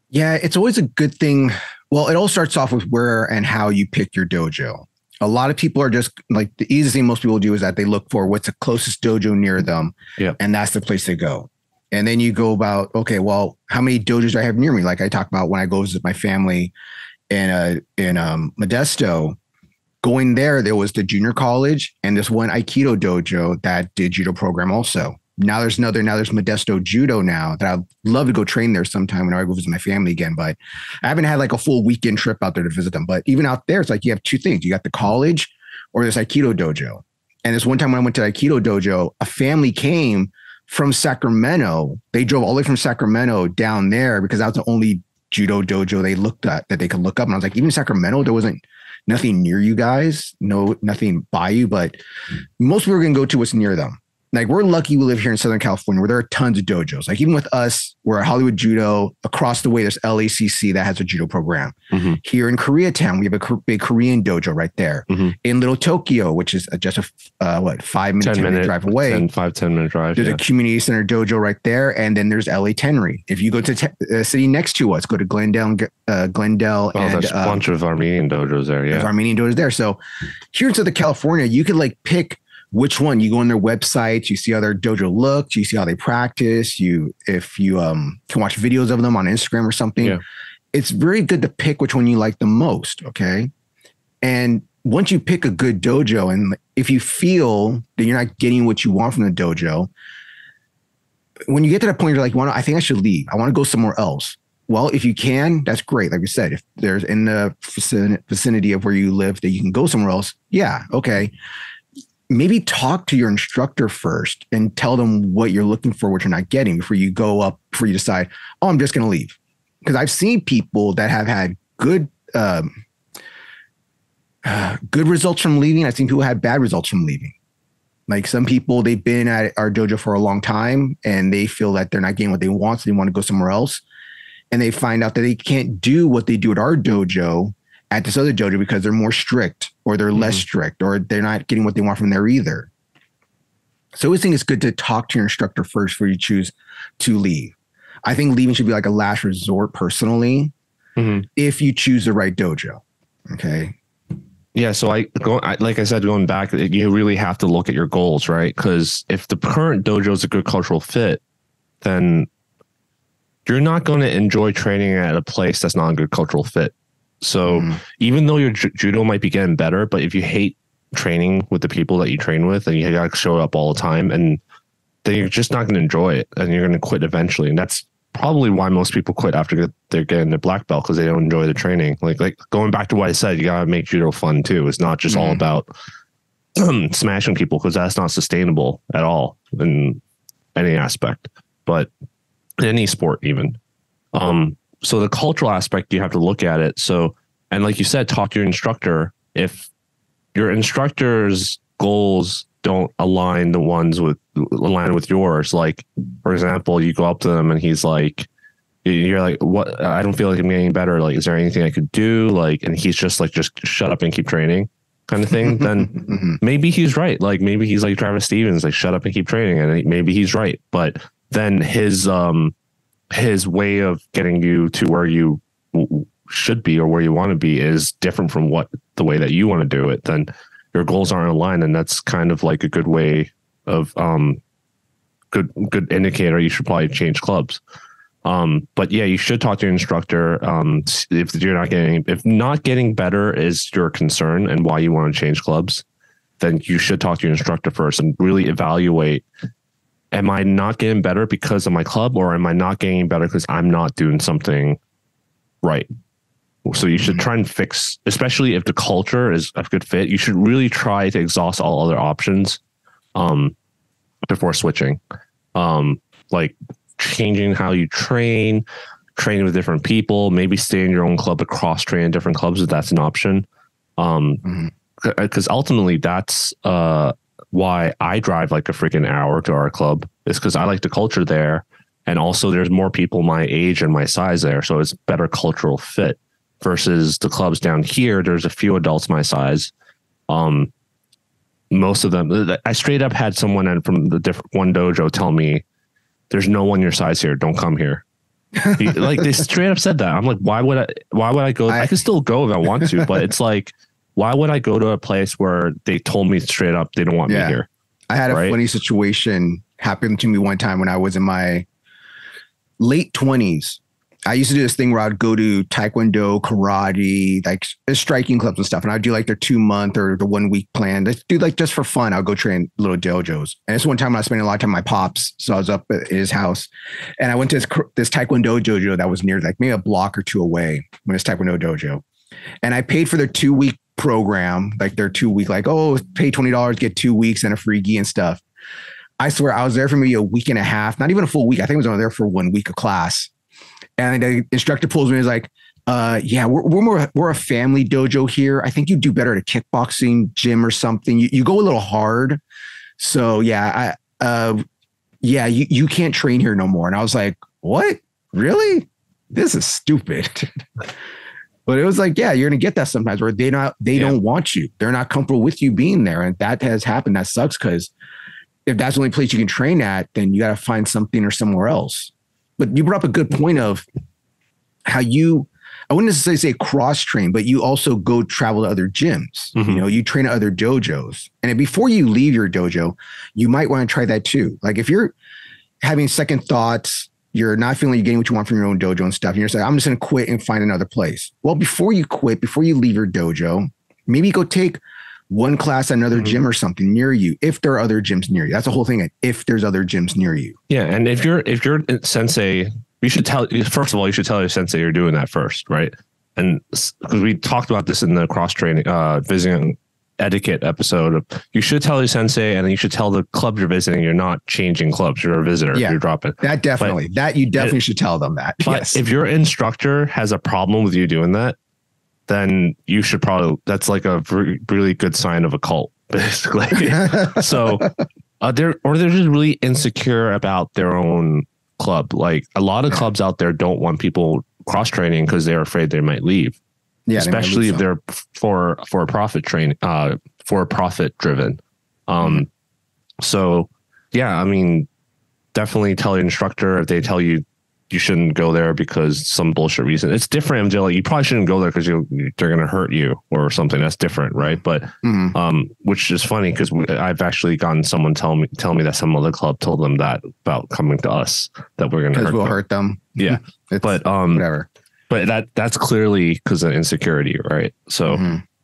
Yeah, it's always a good thing. Well, it all starts off with where and how you pick your dojo. A lot of people are just like, the easiest thing most people do is that they look for what's the closest dojo near them. Yeah. And that's the place they go. And then you go about, okay, well, how many dojos do I have near me? Like I talk about when I go visit my family in Modesto, going there was the junior college and this one Aikido dojo that did judo program also. Now there's Modesto Judo now that I'd love to go train there sometime when I go visit my family again. But I haven't had like a full weekend trip out there to visit them. But even out there, it's like you have two things. You got the college or this Aikido dojo. And this one time when I went to Aikido dojo, a family came from Sacramento. They drove all the way from Sacramento down there because that was the only judo dojo they looked at that they could look up. And I was like, even in Sacramento, there wasn't nothing near you guys. No, nothing by you. But most people are going to go to what's near them. Like we're lucky we live here in Southern California where there are tons of dojos. Like even with us, we're at Hollywood Judo. Across the way, there's LACC that has a judo program. Mm-hmm. Here in Koreatown, we have a big Korean dojo right there. Mm-hmm. In Little Tokyo, which is just a 10-minute drive away. 10-minute drive. There's a community center dojo right there. And then there's LA Tenry. If you go to the city next to us, go to Glendale. There's a bunch of Armenian dojos there. Yeah. There's Armenian dojos there. So here in Southern California, you could like pick which one. You go on their websites, you see how their dojo looks, you see how they practice. If you can watch videos of them on Instagram or something. Yeah. It's very good to pick which one you like the most. Okay. And once you pick a good dojo, and if you feel that you're not getting what you want from the dojo, when you get to that point, you're like, I think I should leave. I want to go somewhere else. Well, if you can, that's great. Like we said, if there's in the vicinity of where you live that you can go somewhere else. Yeah. Okay. Maybe talk to your instructor first and tell them what you're looking for, what you're not getting before you decide, I'm just going to leave. Because I've seen people that have had good results from leaving. I've seen people had bad results from leaving. Like some people, they've been at our dojo for a long time and they feel that they're not getting what they want, so they want to go somewhere else. And they find out that they can't do what they do at our dojo at this other dojo because they're more strict or they're less strict or they're not getting what they want from there either. So I always think it's good to talk to your instructor first before you choose to leave. I think leaving should be like a last resort personally, if you choose the right dojo. Okay. Yeah. So like I said, going back, you really have to look at your goals, right? Because if the current dojo is a good cultural fit, then you're not going to enjoy training at a place that's not a good cultural fit. So even though your judo might be getting better, but if you hate training with the people that you train with and you got to show up all the time, and then you're just not going to enjoy it and you're going to quit eventually. And that's probably why most people quit after they're getting their black belt, because they don't enjoy the training. Like going back to what I said, you got to make judo fun too. It's not just all about smashing people, because that's not sustainable at all in any aspect, but in any sport even. So the cultural aspect, you have to look at it. So, and like you said, talk to your instructor. If your instructor's goals don't align with yours, like for example, you go up to them and he's like, you're like, what? I don't feel like I'm getting better. Like, is there anything I could do? Like, and he's just like, just shut up and keep training kind of thing. Then maybe he's right. Like maybe he's like Travis Stevens, like shut up and keep training. And maybe he's right. But then his way of getting you to where you should be or where you want to be is different from the way that you want to do it. Then your goals aren't aligned, and that's kind of like a good way of good indicator. You should probably change clubs. But yeah, you should talk to your instructor. If not getting better is your concern and why you want to change clubs, then you should talk to your instructor first and really evaluate. Am I not getting better because of my club, or am I not getting better because I'm not doing something right? So you should try and fix, especially if the culture is a good fit, you should really try to exhaust all other options before switching. Like changing how you train, training with different people, maybe stay in your own club, but cross train in different clubs if that's an option. Because ultimately that's why I drive like a freaking hour to our club, is because I like the culture there. And also there's more people my age and my size there. So it's better cultural fit versus the clubs down here. There's a few adults my size. Most of them, I straight up had someone from the different one dojo tell me, there's no one your size here. Don't come here. Like they straight up said that. I'm like, why would I go? I could still go if I want to, but it's like, why would I go to a place where they told me straight up they don't want me here? I had a funny situation happen to me one time when I was in my late 20s. I used to do this thing where I'd go to Taekwondo, karate, like striking clubs and stuff. And I'd do like their 2-month or the 1 week plan. Let's do like just for fun. I'll go train little dojos. And it's one time I was spending a lot of time with my pops. So I was up at his house and I went to this Taekwondo dojo that was near like maybe a block or two away when it's Taekwondo dojo. And I paid for their 2-week program, like their 2-week, like, oh, pay $20, get 2 weeks and a free gi and stuff. I swear I was there for maybe a week and a half, not even a full week. I think I was only there for 1 week of class. And the instructor pulls me and is like, yeah, we're a family dojo here. I think you do better at a kickboxing gym or something. You go a little hard. So yeah, you can't train here no more. And I was like, what? Really? This is stupid. But it was like, yeah, you're going to get that sometimes where they don't want you. They're not comfortable with you being there. And that has happened. That sucks, because if that's the only place you can train at, then you got to find something or somewhere else. But you brought up a good point of how I wouldn't necessarily say cross train, but you also go travel to other gyms. You know, you train at other dojos. And before you leave your dojo, you might want to try that too. Like if you're having second thoughts, you're not feeling you're getting what you want from your own dojo and stuff, and you're just like, I'm just going to quit and find another place. Well, before you quit, before you leave your dojo, maybe go take one class at another gym or something near you. If there are other gyms near you, that's the whole thing. If there's other gyms near you. Yeah. And if you're sensei, you should tell your sensei you're doing that first. Right. And because we talked about this in the cross training, visiting etiquette episode, you should tell your sensei, and then you should tell the club you're visiting, you're not changing clubs. You're a visitor. Yeah, you're dropping that. Definitely. You definitely should tell them that. But yes. If your instructor has a problem with you doing that, then you should that's like a really good sign of a cult, basically. So they're just really insecure about their own club. Like a lot of clubs out there don't want people cross training because they're afraid they might leave. Yeah, especially if they're for profit driven. So yeah, I mean, definitely tell your instructor if they tell you you shouldn't go there because some bullshit reason. It's different. Like, you probably shouldn't go there because they're going to hurt you or something. That's different, right? But which is funny because I've actually gotten someone tell me that some other club told them that about coming to us, that we're going to hurt them. Yeah, but whatever. But that's clearly because of insecurity, right? So,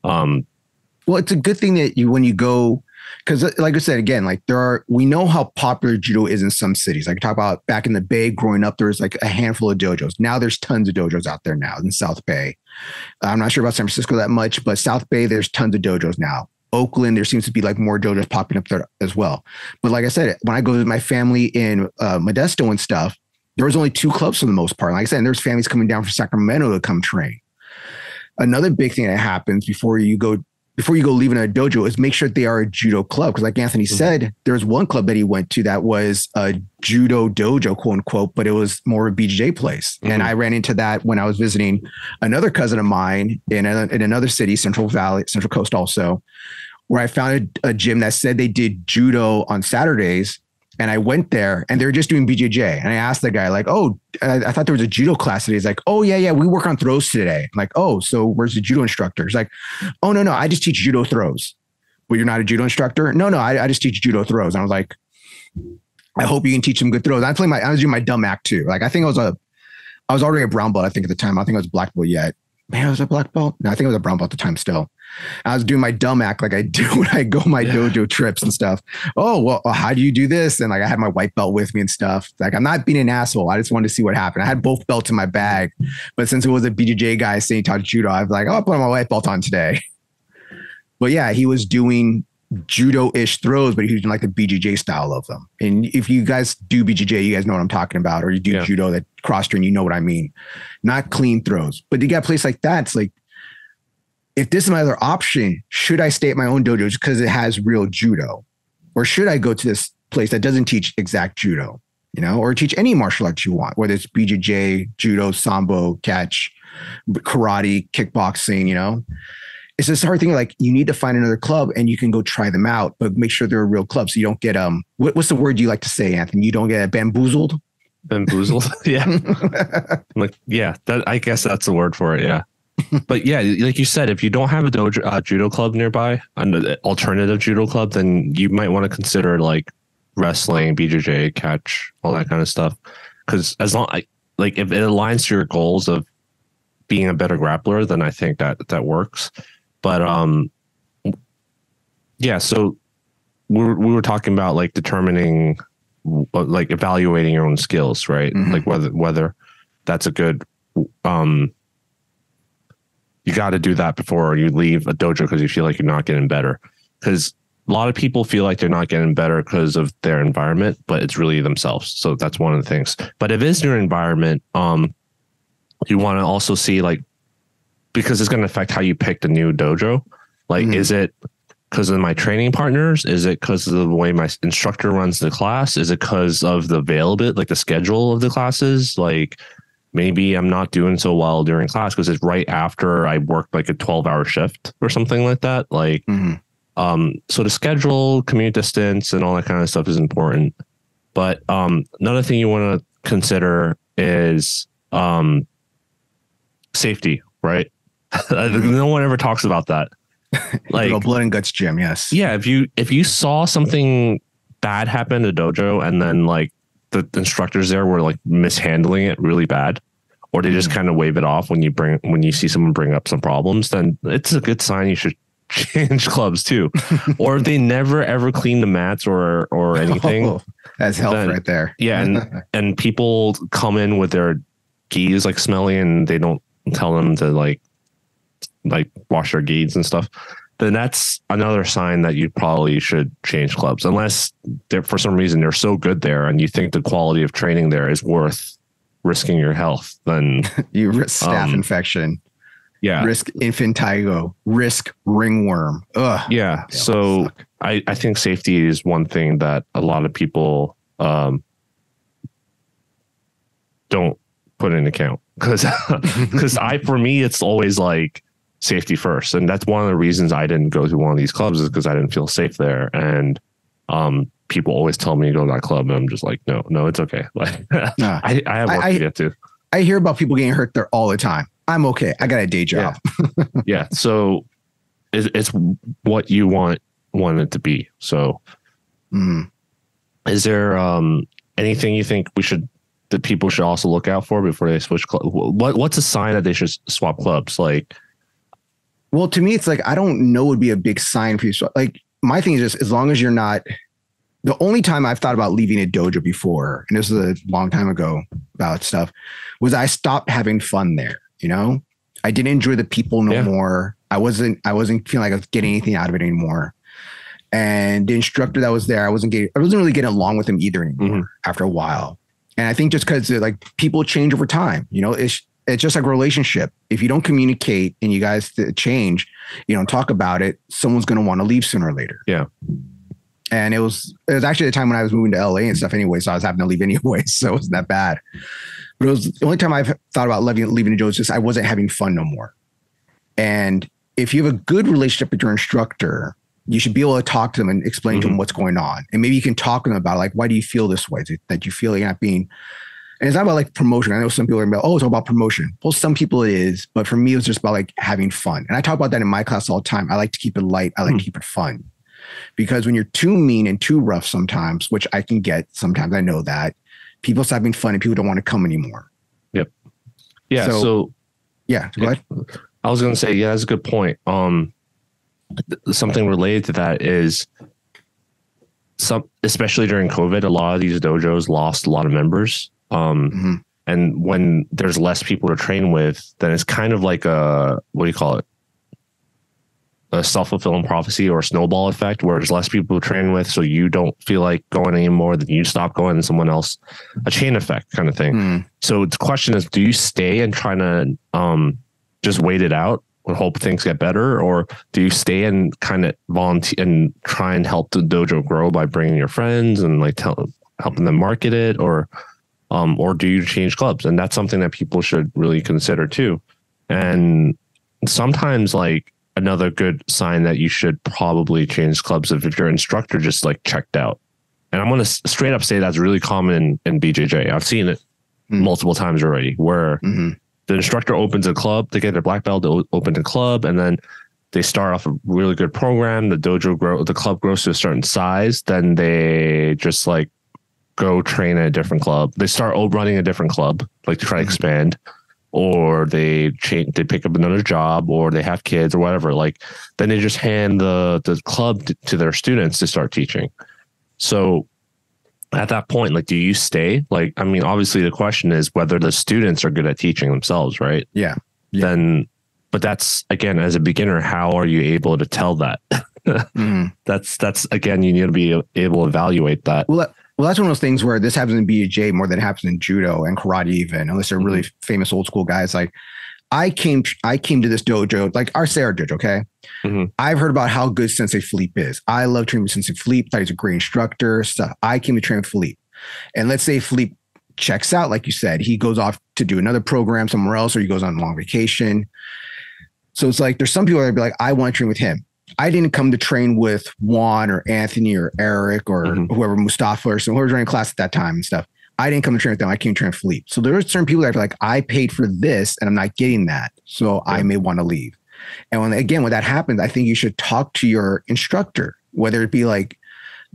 well, it's a good thing that when you go. Because like I said, again, like we know how popular judo is in some cities. Like talk about back in the Bay, growing up, there was like a handful of dojos. Now there's tons of dojos out there now in South Bay. I'm not sure about San Francisco that much, but South Bay, there's tons of dojos now. Oakland, there seems to be like more dojos popping up there as well. But like I said, when I go with my family in Modesto and stuff, there was only 2 clubs for the most part. Like I said, and there's families coming down from Sacramento to come train. Another big thing that happens before you go leaving a dojo is make sure they are a judo club. Because like Anthony said, there's one club that he went to that was a judo dojo, quote unquote, but it was more of a BJJ place. And I ran into that when I was visiting another cousin of mine in another city, Central Coast also, where I found a gym that said they did judo on Saturdays. And I went there and they were just doing BJJ. And I asked the guy like, oh, I thought there was a judo class today. He's like, oh yeah, we work on throws today. I'm like, oh, so where's the judo instructor? He's like, oh, no, I just teach judo throws. But you're not a judo instructor? No, I just teach judo throws. And I was like, I hope you can teach some good throws. I was doing my dumb act too. Like I think I was already a brown belt, I think at the time. I think I was a black belt yet. Man, I was a black belt? No, I think I was a brown belt at the time still. I was doing my dumb act like I do when I go my dojo trips and stuff. Oh, well, how do you do this? And like I had my white belt with me and stuff. Like I'm not being an asshole. I just wanted to see what happened. I had both belts in my bag, but since it was a BJJ guy saying he taught judo, I was like, oh, I'll put my white belt on today. But yeah, he was doing judo-ish throws, but he was doing like the BJJ style of them. And if you guys do BJJ, you guys know what I'm talking about, or you do judo that cross train, you know what I mean. Not clean throws, but you got a place like that. It's like, if this is my other option, should I stay at my own dojo just because it has real judo? Or should I go to this place that doesn't teach exact judo, you know, or teach any martial arts you want, whether it's BJJ, judo, sambo, catch, karate, kickboxing, you know? It's this hard thing. Like you need to find another club and you can go try them out, but make sure they're a real club. So you don't get, what's the word you like to say, Anthony? You don't get bamboozled? Bamboozled? Yeah. Like, yeah, I guess that's the word for it. Yeah. But yeah, like you said, if you don't have a dojo, judo club nearby, an alternative judo club, then you might want to consider like wrestling, BJJ, catch, all that kind of stuff. Because as long, like if it aligns to your goals of being a better grappler, then I think that works. But yeah, so we were talking about like determining, like evaluating your own skills, right? Mm-hmm. Like whether that's a good, you got to do that before you leave a dojo because you feel like you're not getting better. Because a lot of people feel like they're not getting better because of their environment, but it's really themselves. So that's one of the things. But if it's your environment, you want to also see like, because it's going to affect how you pick the new dojo. Like, is it because of my training partners? Is it because of the way my instructor runs the class? Is it because of the availability, like the schedule of the classes? Like maybe I'm not doing so well during class because it's right after I work like a 12-hour shift or something like that. Like, so the schedule, commute distance, and all that kind of stuff is important. But another thing you want to consider is safety, right? No one ever talks about that. Like blood and guts gym. Yes. Yeah. If you saw something bad happen to dojo and then like the instructors there were like mishandling it really bad, or they just kind of wave it off when you see someone bring up some problems, then it's a good sign you should change clubs too. Or if they never ever clean the mats or anything. Oh, that's health right there. Yeah. And people come in with their gis like smelly and they don't tell them to like wash their gis and stuff, then that's another sign that you probably should change clubs, unless for some reason they're so good there and you think the quality of training there is worth risking your health. Then you risk staph infection, risk infantile, risk ringworm. Ugh. Yeah. So I think safety is one thing that a lot of people don't put in account. Because for me, it's always like safety first. And that's one of the reasons I didn't go to one of these clubs, is because I didn't feel safe there. And people always tell me to go to that club. And I'm just like, no, it's okay. Like I have work to get to. I hear about people getting hurt there all the time. I'm okay. I got a day job. Yeah. So it's what you want it to be. So is there anything you think that people should also look out for before they switch clubs? What's a sign that they should swap clubs? Like, well, to me, it's like, I don't know would be a big sign for you. So like my thing is just, as long as you're not, the only time I've thought about leaving a dojo before, and this was a long time ago about stuff, was I stopped having fun there. You know, I didn't enjoy the people no more. I wasn't feeling like I was getting anything out of it anymore. And the instructor that was there, I wasn't really getting along with him either anymore after a while. And I think just because like people change over time, you know, it's just like a relationship. If you don't communicate and you guys change, you don't talk about it, someone's going to want to leave sooner or later. Yeah. And it was actually the time when I was moving to LA and stuff anyway. So I was having to leave anyway. So it wasn't that bad. But it was the only time I've thought about leaving a dojo. It's just I wasn't having fun no more. And if you have a good relationship with your instructor, you should be able to talk to them and explain to them what's going on. And maybe you can talk to them about like, why do you feel this way? That you feel like you're not being, and it's not about like promotion. I know some people are about, it's all about promotion. Well, some people it is, but for me, it was just about like having fun. And I talk about that in my class all the time. I like to keep it light. I like to keep it fun, because when you're too mean and too rough sometimes, which I can get sometimes, I know that people stop having fun and people don't want to come anymore. Yep. Yeah. So go ahead. I was going to say, that's a good point. something related to that is especially during COVID, a lot of these dojos lost a lot of members. And when there's less people to train with, then it's kind of like a self-fulfilling prophecy or a snowball effect, where there's less people to train with, so you don't feel like going anymore, then you stop going and someone else, a chain effect kind of thing. So the question is, do you stay and try to just wait it out and hope things get better, or do you stay and kind of volunteer and try and help the dojo grow by bringing your friends and like helping them market it, or do you change clubs? And that's something that people should really consider too. And sometimes, like, another good sign that you should probably change clubs if your instructor just like checked out. And I'm going to straight up say that's really common in BJJ. I've seen it multiple times already, where the instructor opens a club, they get their black belt, they open a club, and then they start off a really good program. The club grows to a certain size. Then they just like go train at a different club. They start running a different club, like to try to expand, or they pick up another job, or they have kids or whatever. Like, then they just hand the club to their students to start teaching. So at that point, like, do you stay? Like, I mean, obviously the question is whether the students are good at teaching themselves, right? Yeah. But that's, again, as a beginner, how are you able to tell that? That's again, you need to be able to evaluate that. Well, that's one of those things where this happens in BJJ more than it happens in judo and karate, even, unless they're really famous old school guys. Like, I came to this dojo, like our dojo, okay? I've heard about how good Sensei Philippe is. I love training with Sensei Philippe. Thought he's a great instructor, stuff. I came to train with Philippe. And let's say Philippe checks out, like you said, he goes off to do another program somewhere else, or he goes on a long vacation. So it's like, there's some people that be like, I want to train with him. I didn't come to train with Juan or Anthony or Eric or whoever, Mustafa or someone who was running class at that time and stuff. I didn't come to train with them. I came to train with Philippe. So there are certain people that are like, I paid for this and I'm not getting that, so I may want to leave. And when that happens, I think you should talk to your instructor, whether it be like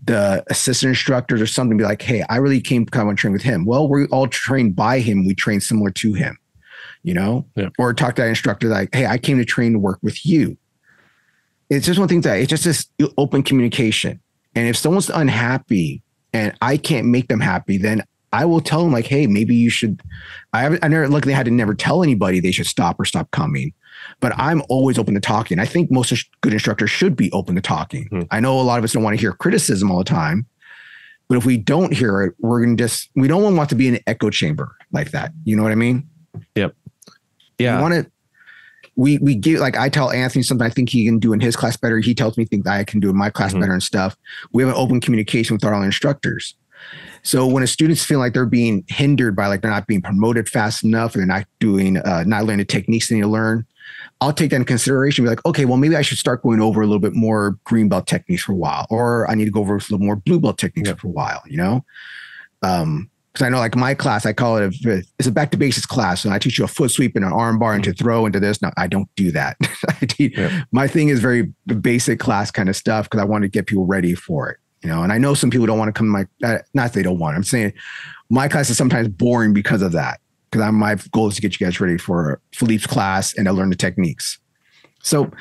the assistant instructors or something, be like, hey, I really came to come and train with him. Well, we're all trained by him. We train similar to him, or talk to that instructor like, hey, I came to train to work with you. It's just one thing it's just this open communication. And if someone's unhappy and I can't make them happy, then I will tell them like, hey, maybe you should. I luckily had to never tell anybody they should stop coming, but I'm always open to talking. I think most good instructors should be open to talking. I know a lot of us don't want to hear criticism all the time, but if we don't hear it, we don't want to be in an echo chamber like that. You know what I mean? Yep. Yeah. We give, like, I tell Anthony something I think he can do in his class better. He tells me things I can do in my class better and stuff. We have an open communication with our own instructors. So when a student's feel like they're being hindered by, like, they're not being promoted fast enough, or they're not learning the techniques they need to learn, I'll take that into consideration. Be like, okay, well, maybe I should start going over a little bit more green belt techniques for a while, or I need to go over a little more blue belt techniques for a while, because I know, like, my class, I call it it's a back to basics class, and I teach you a foot sweep and an arm bar and to throw into this. No, I don't do that. My thing is very basic class kind of stuff, because I want to get people ready for it, And I know some people don't want to come to my, not that they don't want. I'm saying my class is sometimes boring because of that. Because my goal is to get you guys ready for Philippe's class and to learn the techniques. So,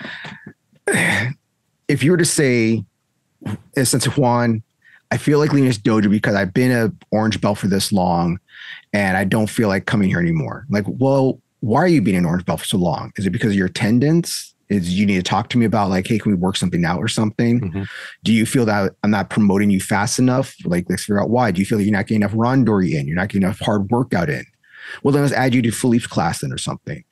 if you were to say, since Juan, I feel like leaving this dojo because I've been an orange belt for this long and I don't feel like coming here anymore. Like, well, why are you being an orange belt for so long? Is it because of your attendance? Is you need to talk to me about, like, hey, can we work something out or something? Do you feel that I'm not promoting you fast enough? Like, let's figure out why. Do you feel like you're not getting enough randori in? You're not getting enough hard workout in? Well, then let's add you to Philippe's class then or something.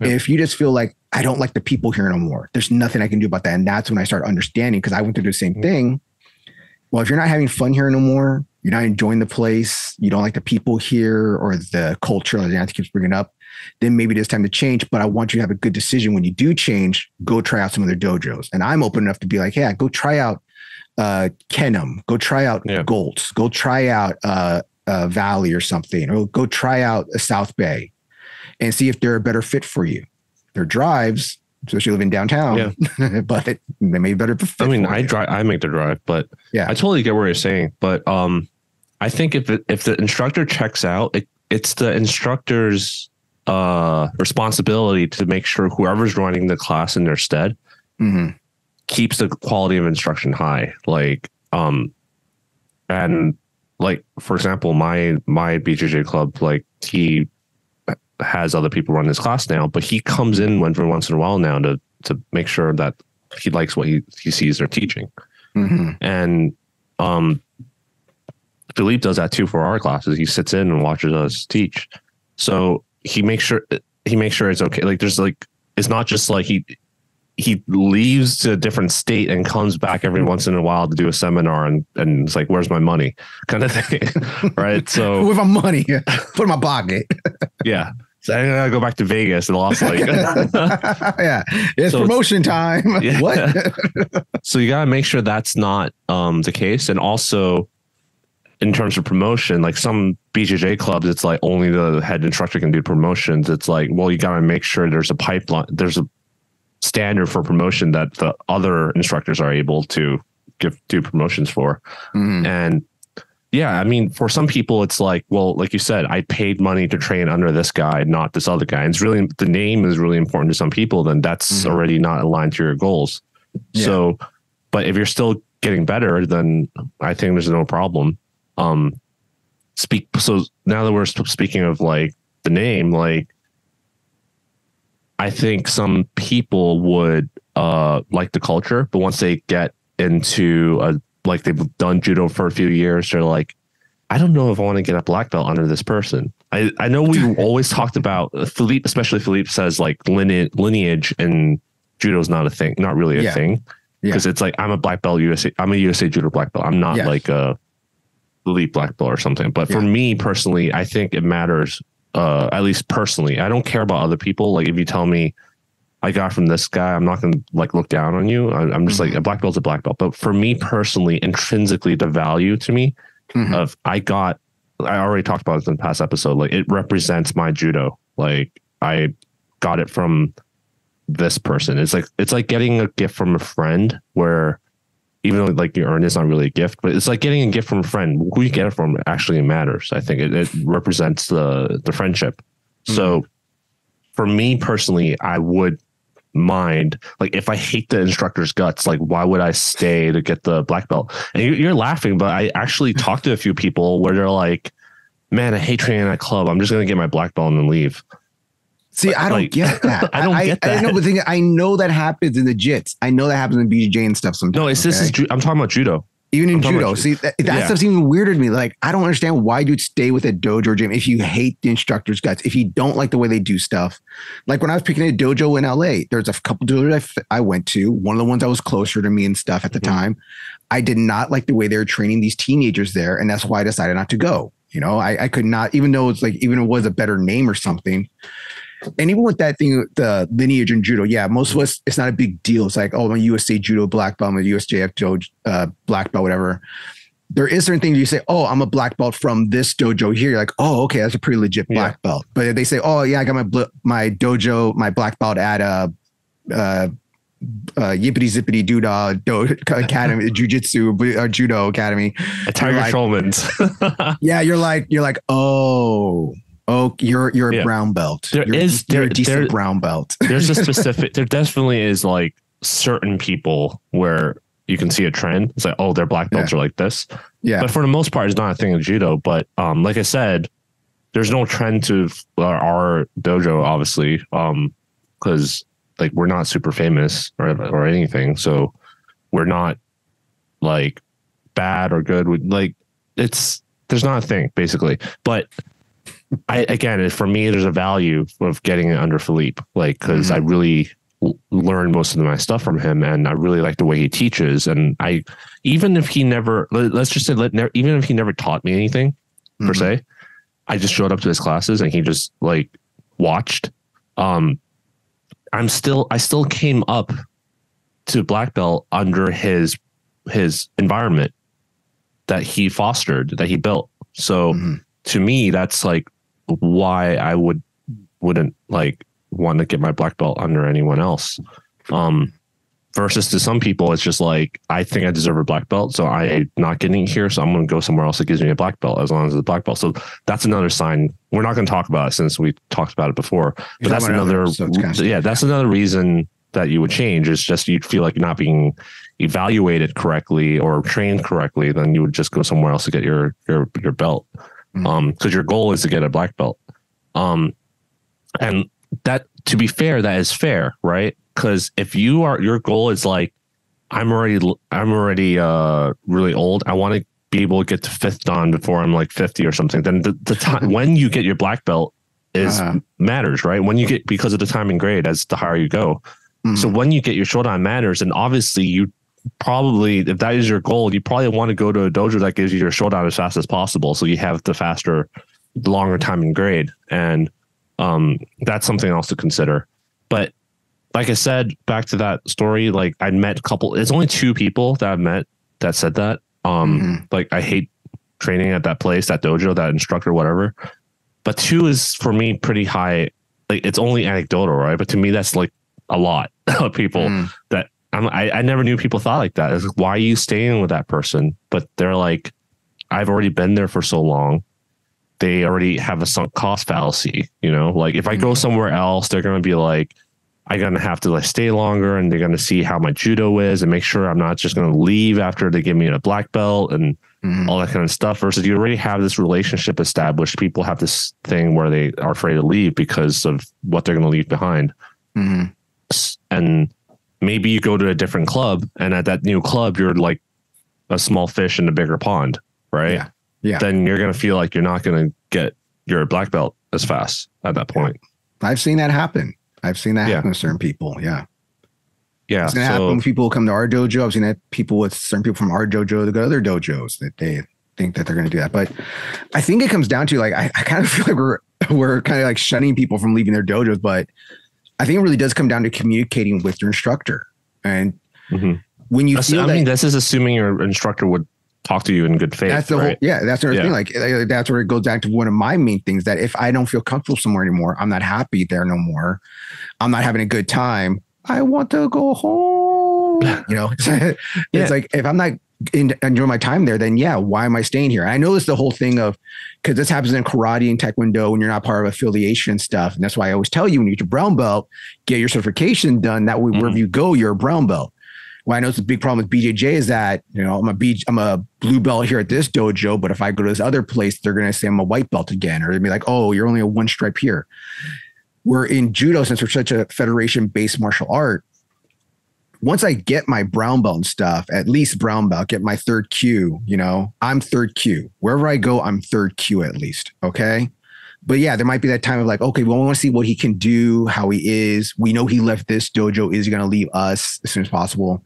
If you just feel like, I don't like the people here no more, there's nothing I can do about that. And that's when I start understanding, because I went through the same thing. Well, if you're not having fun here no more, you're not enjoying the place, you don't like the people here or the culture that Anthony keeps bringing up, then maybe it is time to change. But I want you to have a good decision when you do change. Go try out some other dojos. And I'm open enough to be like, hey, go try out Kenham, go try out Goltz, go try out Valley or something, or go try out a South Bay and see if they're a better fit for you. They're drives, especially living downtown, but they may be better fit. I mean, I make the drive, but I totally get what you're saying. But I think if the instructor checks out, it's the instructor's responsibility to make sure whoever's running the class in their stead keeps the quality of instruction high. Like, and like, for example, my BJJ club, like he has other people run his class now, but he comes in every once in a while now to make sure that he likes what he sees they're teaching. Mm-hmm. And Philippe does that too for our classes. He sits in and watches us teach. So he makes sure it's okay. Like there's like, it's not just like he leaves to a different state and comes back every once in a while to do a seminar and it's like, where's my money kind of thing. Right. So with my money, put in my pocket. Yeah. So I gotta go back to Vegas and lost like yeah, it's promotion time. Yeah. What? So you gotta make sure that's not the case. And also in terms of promotion, like some BJJ clubs, it's like only the head instructor can do promotions. It's like, well, you gotta make sure there's a pipeline, there's a standard for promotion that the other instructors are able to do promotions for. Mm-hmm. And yeah, I mean, for some people, it's like, well, like you said, I paid money to train under this guy, not this other guy. And it's really, the name is really important to some people, then that's already not aligned to your goals. Yeah. So, but if you're still getting better, then I think there's no problem. So now that we're speaking of like the name, like, I think some people would like the culture, but once they get into like they've done judo for a few years, they're like, I don't know if I want to get a black belt under this person. I know we always talked about Philippe, especially Philippe says like lineage in judo is not a thing, not really a thing. Because it's like, I'm a black belt USA. I'm a USA judo black belt. I'm not like a Philippe black belt or something. But for me personally, I think it matters. At least personally, I don't care about other people. Like if you tell me I got from this guy, I'm not going to like look down on you. I'm just like, a black belt's a black belt. But for me personally, intrinsically, the value to me of I already talked about this in the past episode. Like it represents my judo. Like I got it from this person. It's like getting a gift from a friend where even though like you earn it's not really a gift, but it's like getting a gift from a friend. Who you get it from actually matters. I think it represents the friendship. So for me personally, I would mind, like if I hate the instructor's guts, like why would I stay to get the black belt? And you're laughing, but I actually talked to a few people where they're like, man, I hate training at that club. I'm just going to get my black belt and then leave. See, I don't get that. I don't get that. I know, but I know that happens in the jits. I know that happens in BJJ and stuff sometimes. No, this is I'm talking about judo. Even in judo. See, that stuff's even weirder to me. Like, I don't understand why you'd stay with a dojo or gym if you hate the instructor's guts, if you don't like the way they do stuff. Like when I was picking a dojo in LA, there's a couple dojos I went to. One of the ones that was closer to me and stuff at the time. I did not like the way they were training these teenagers there. And that's why I decided not to go. You know, I could not, even though it's like, even if it was a better name or something. And even with that thing, the lineage in judo, most of us, it's not a big deal. It's like, oh, I'm a USA judo black belt, I'm a USJF dojo black belt, whatever. There is certain things you say, oh, I'm a black belt from this dojo here. You're like, oh, okay, that's a pretty legit black belt. But if they say, oh, yeah, I got my dojo, my black belt at yippity zippity doodah academy, jujitsu or judo academy, a Tiger Trollman's. You're like, oh, you're a brown belt. You're a decent brown belt. There's a specific, there definitely is like certain people where you can see a trend. It's like, oh, their black belts are like this. Yeah. But for the most part, it's not a thing in judo. But like I said, there's no trend to our dojo, obviously, because like we're not super famous or anything. So we're not like bad or good. Like there's not a thing basically. But again, for me, there's a value of getting it under Philippe, like, because I really learned most of my stuff from him, and I really like the way he teaches. And even if he never, let's just say, even if he never taught me anything per se, I just showed up to his classes and he just like watched. I still came up to black belt under his environment that he fostered, that he built. So to me, that's like why I wouldn't like want to get my black belt under anyone else. Versus to some people, it's just like, I think I deserve a black belt, so I'm not getting it here, so I'm going to go somewhere else that gives me a black belt as long as it's a black belt. So that's another sign. We're not going to talk about it since we talked about it before, but that's another, that's another reason that you would change. It's just you'd feel like you're not being evaluated correctly or trained correctly. Then you would just go somewhere else to get your belt. Because your goal is to get a black belt. And that, to be fair, that is fair, right? Because if your goal is like, I'm already really old, I want to be able to get to fifth dan before I'm like 50 or something, then the time when you get your black belt is matters, right? When you get, because of the time and grade, as the higher you go. So when you get your shodan matters, and obviously you probably, if that is your goal, you probably want to go to a dojo that gives you your shodan as fast as possible, so you have the longer time and grade, and that's something else to consider. But like I said, back to that story, like I met it's only 2 people that I've met that said that. Like, I hate training at that place, that dojo, that instructor, whatever. But 2 is for me pretty high. Like, it's only anecdotal, right? But to me, that's like a lot of people that I never knew people thought like that. It's like, why are you staying with that person? But they're like, I've already been there for so long. They already have a sunk cost fallacy, you know? Like, if I go somewhere else, they're going to be like, I'm going to have to like stay longer, and they're going to see how my judo is and make sure I'm not just going to leave after they give me a black belt and all that kind of stuff. Versus you already have this relationship established. People have this thing where they are afraid to leave because of what they're going to leave behind. And maybe you go to a different club, and at that new club, you're like a small fish in a bigger pond, right? Yeah. Then you're going to feel like you're not going to get your black belt as fast at that point. I've seen that happen. Happen with certain people. Yeah. I've seen that happen when people come to our dojo. I've seen that people with certain people from our dojo to go to other dojos that they think that they're going to do that. But I think it comes down to like, I kind of feel like we're kind of like shunning people from leaving their dojos, but I think it really does come down to communicating with your instructor. And when you feel this is assuming your instructor would talk to you in good faith. That's the right? That's the thing. Like, that's where it goes back to one of my main things, that if I don't feel comfortable somewhere anymore, I'm not happy there no more, I'm not having a good time, I want to go home. You know, it's like, if I'm not enjoying my time there, then why am I staying here? And I know it's the whole thing of, because this happens in karate and taekwondo when you're not part of affiliation and stuff. And that's why I always tell you, when you get your brown belt, get your certification done. That way, wherever you go, you're a brown belt. Well, I know it's a big problem with BJJ is that, you know, I'm a blue belt here at this dojo, but if I go to this other place, they're going to say I'm a white belt again, or they'd be like, oh, you're only a 1 stripe here. We're in judo, since we're such a federation-based martial art. Once I get my brown belt and stuff, at least brown belt, get my 3rd Q, you know, I'm 3rd Q. Wherever I go, I'm 3rd Q at least. Okay. But there might be that time of like, okay, well, I want to see what he can do, how he is. We know he left this dojo. Is he going to leave us as soon as possible?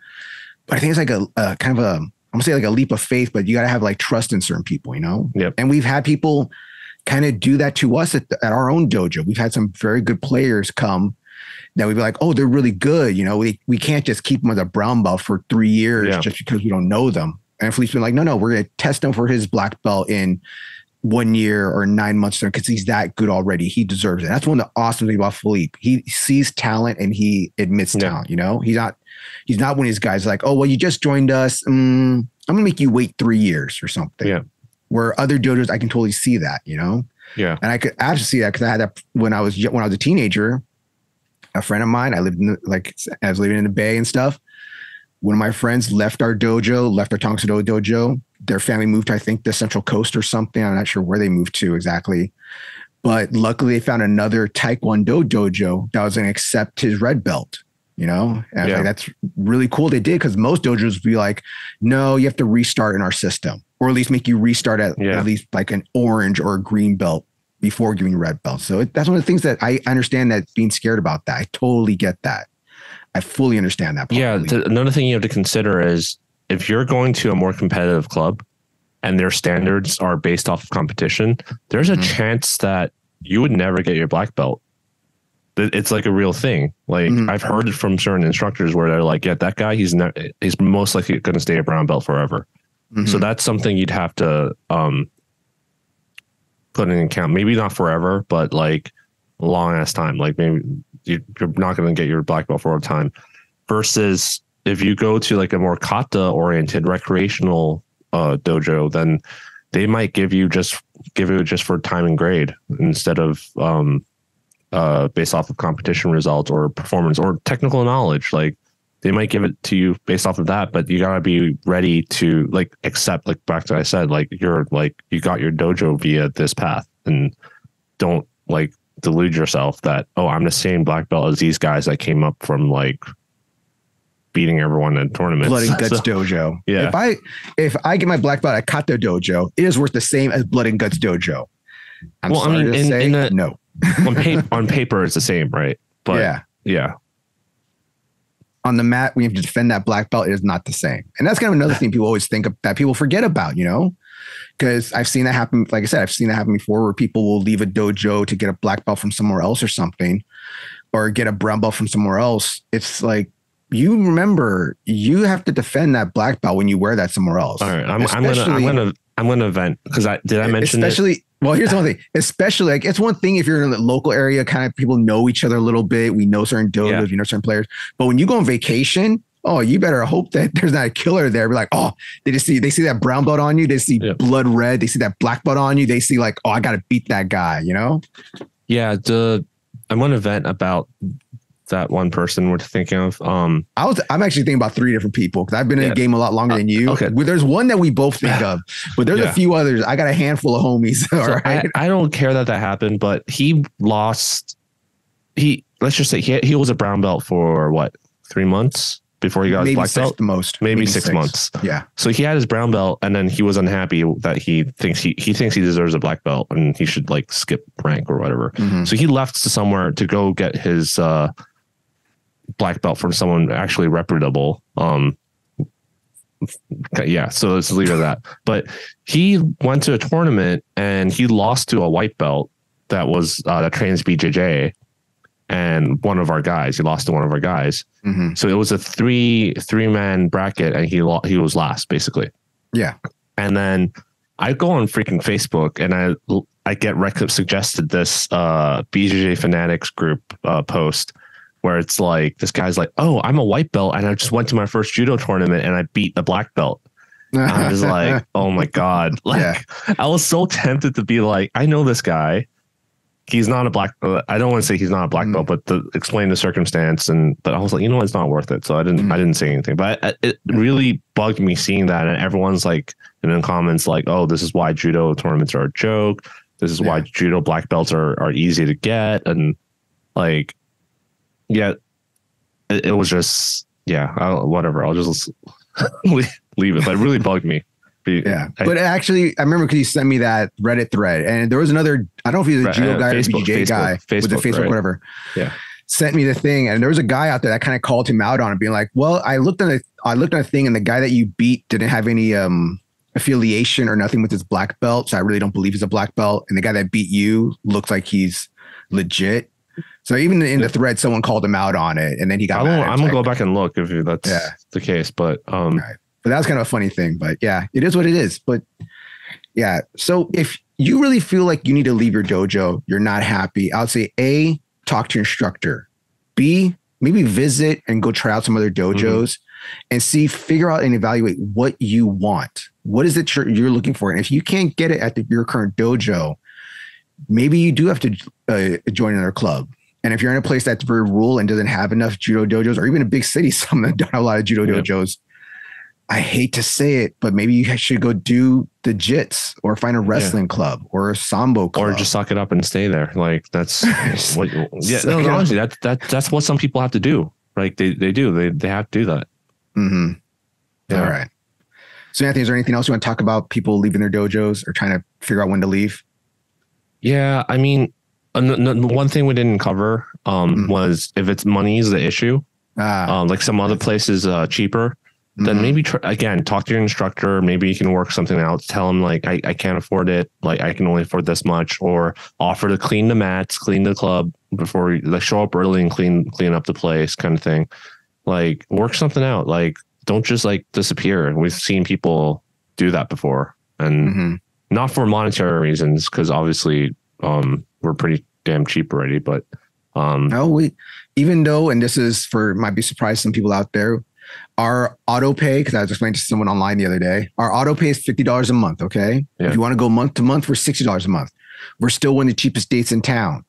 But I think it's like a kind of I'm gonna say like a leap of faith, but you got to have like trust in certain people, you know? Yep. And we've had people kind of do that to us at our own dojo. We've had some very good players come that we'd be like, oh, they're really good. You know, we can't just keep them as a brown belt for 3 years just because we don't know them. And Philippe's been like, no, we're going to test him for his black belt in 1 year or 9 months because he's that good already. He deserves it. That's one of the awesome things about Philippe. He sees talent and he admits talent. You know, he's not one of these guys like, oh, well, you just joined us. I'm going to make you wait 3 years or something. Yeah. Where other dojos, I can totally see that, you know? Yeah. And I could actually see that because I had that when I was a teenager. A friend of mine, I was living in the Bay and stuff. One of my friends left our dojo, left our Tongsudo dojo. Their family moved to, I think, the Central Coast or something. I'm not sure where they moved to exactly. But luckily, they found another Taekwondo dojo that was going to accept his red belt, you know? And I was like, that's really cool they did, because most dojos would be like, no, you have to restart in our system, or at least make you restart at least like an orange or a green belt before giving red belt. So that's one of the things that I understand, that being scared about that. I totally get that. I fully understand that. Another thing you have to consider is if you're going to a more competitive club and their standards are based off of competition, there's a chance that you would never get your black belt. It's like a real thing. Like I've heard it from certain instructors where they're like, that guy, he's most likely going to stay a brown belt forever. So that's something you'd have to put in account. Maybe not forever, but like a long ass time. Like maybe you're not going to get your black belt for a time. Versus if you go to like a more kata oriented recreational dojo, then they might give it just for time and grade instead of based off of competition results or performance or technical knowledge. Like they might give it to you based off of that, but you gotta be ready to like accept, like back to what I said, like you're like, you got your dojo via this path, and don't like delude yourself that, oh, I'm the same black belt as these guys that came up from like beating everyone in tournaments. Blood and Guts Dojo. Yeah. If I get my black belt at Kato Dojo, it is worth the same as Blood and Guts Dojo. No. on paper, it's the same, right? But yeah. On the mat, we have to defend that black belt. It is not the same. And that's kind of another thing people always think of, that people forget about, you know, because I've seen that happen. Like I said, I've seen that happen before, where people will leave a dojo to get a black belt from somewhere else or something, or get a brown belt from somewhere else. It's like, you remember, you have to defend that black belt when you wear that somewhere else. All right. I'm gonna vent, because I mention especially. Well, here's one thing, especially like, it's one thing if you're in the local area, kind of people know each other a little bit. We know certain dojos, you know, certain players, but when you go on vacation, oh, you better hope that there's not a killer there. Be like, oh, they see that brown belt on you. They see blood red. They see that black belt on you. They see like, oh, I got to beat that guy, you know? Yeah. I want to vent about that one person we're thinking of. I'm actually thinking about 3 different people, because I've been in the game a lot longer than you. Okay. There's one that we both think of, but there's a few others. I got a handful of homies. All right. I don't care that happened, but he lost. Let's just say he was a brown belt for what, 3 months before he got his black belt? The most. Maybe 6 months. Yeah. So he had his brown belt, and then he was unhappy that he thinks he deserves a black belt and he should like skip rank or whatever. Mm-hmm. So he left to somewhere to go get his black belt from someone actually reputable. So let's leave it at that. But he went to a tournament and he lost to a white belt that was that trains BJJ, and one of our guys. He lost to one of our guys. Mm-hmm. So it was a three-man bracket, and he was last basically. Yeah. And then I go on freaking Facebook, and I get suggested this BJJ Fanatics group post, where it's like, this guy's like, oh, I'm a white belt, and I just went to my first judo tournament and I beat the black belt. I was like, oh my God. Like, I was so tempted to be like, I know this guy. He's not a black, I don't want to say he's not a black belt, but to explain the circumstance. But I was like, you know what, it's not worth it. So I didn't say anything, but it really bugged me seeing that. And everyone's like, in the comments, like, oh, this is why judo tournaments are a joke. This is why judo black belts are easy to get. And like, yeah, it was just, whatever. I'll just leave it. That really bugged me. But actually, I remember because you sent me that Reddit thread, and there was another, I don't know if he was a judo guy or a BJJ guy with the Facebook, whatever. Yeah. Sent me the thing, and there was a guy out there that kind of called him out on it, being like, well, I looked at a thing, and the guy that you beat didn't have any affiliation or nothing with his black belt, so I really don't believe he's a black belt. And the guy that beat you looks like he's legit. So even in the thread, someone called him out on it, and then he got mad. I'm gonna go back and look if that's the case. But right. But that was kind of a funny thing. But yeah, it is what it is. But yeah, so if you really feel like you need to leave your dojo, you're not happy, I would say A, talk to your instructor. B, maybe visit and go try out some other dojos, and figure out and evaluate what you want. What is it you're looking for? And if you can't get it at your current dojo, maybe you do have to join another club. And if you're in a place that's very rural and doesn't have enough judo dojos, or even a big city, some that don't have a lot of judo dojos, I hate to say it, but maybe you should go do the jits, or find a wrestling club, or a sambo club, or just suck it up and stay there. Like that's what. Yeah, no, honestly, that's what some people have to do. Like they do. They have to do that. Mm-hmm. Yeah. All right. So Anthony, is there anything else you want to talk about? People leaving their dojos or trying to figure out when to leave? Yeah, I mean, one thing we didn't cover was if it's money is the issue. Like some other places cheaper. Then maybe again, talk to your instructor. Maybe you can work something out. Tell him like, I can't afford it. Like I can only afford this much, or offer to clean the mats, clean the club before you like show up early and clean up the place, kind of thing. Like work something out. Like don't just like disappear. We've seen people do that before, and not for monetary reasons, because obviously we're pretty damn cheap already. But even though, and this is might be surprised to some people out there, our auto pay, because I was explaining to someone online the other day, our auto pay is $50 a month. Okay. Yeah. If you want to go month to month, we're $60 a month. We're still one of the cheapest dates in town.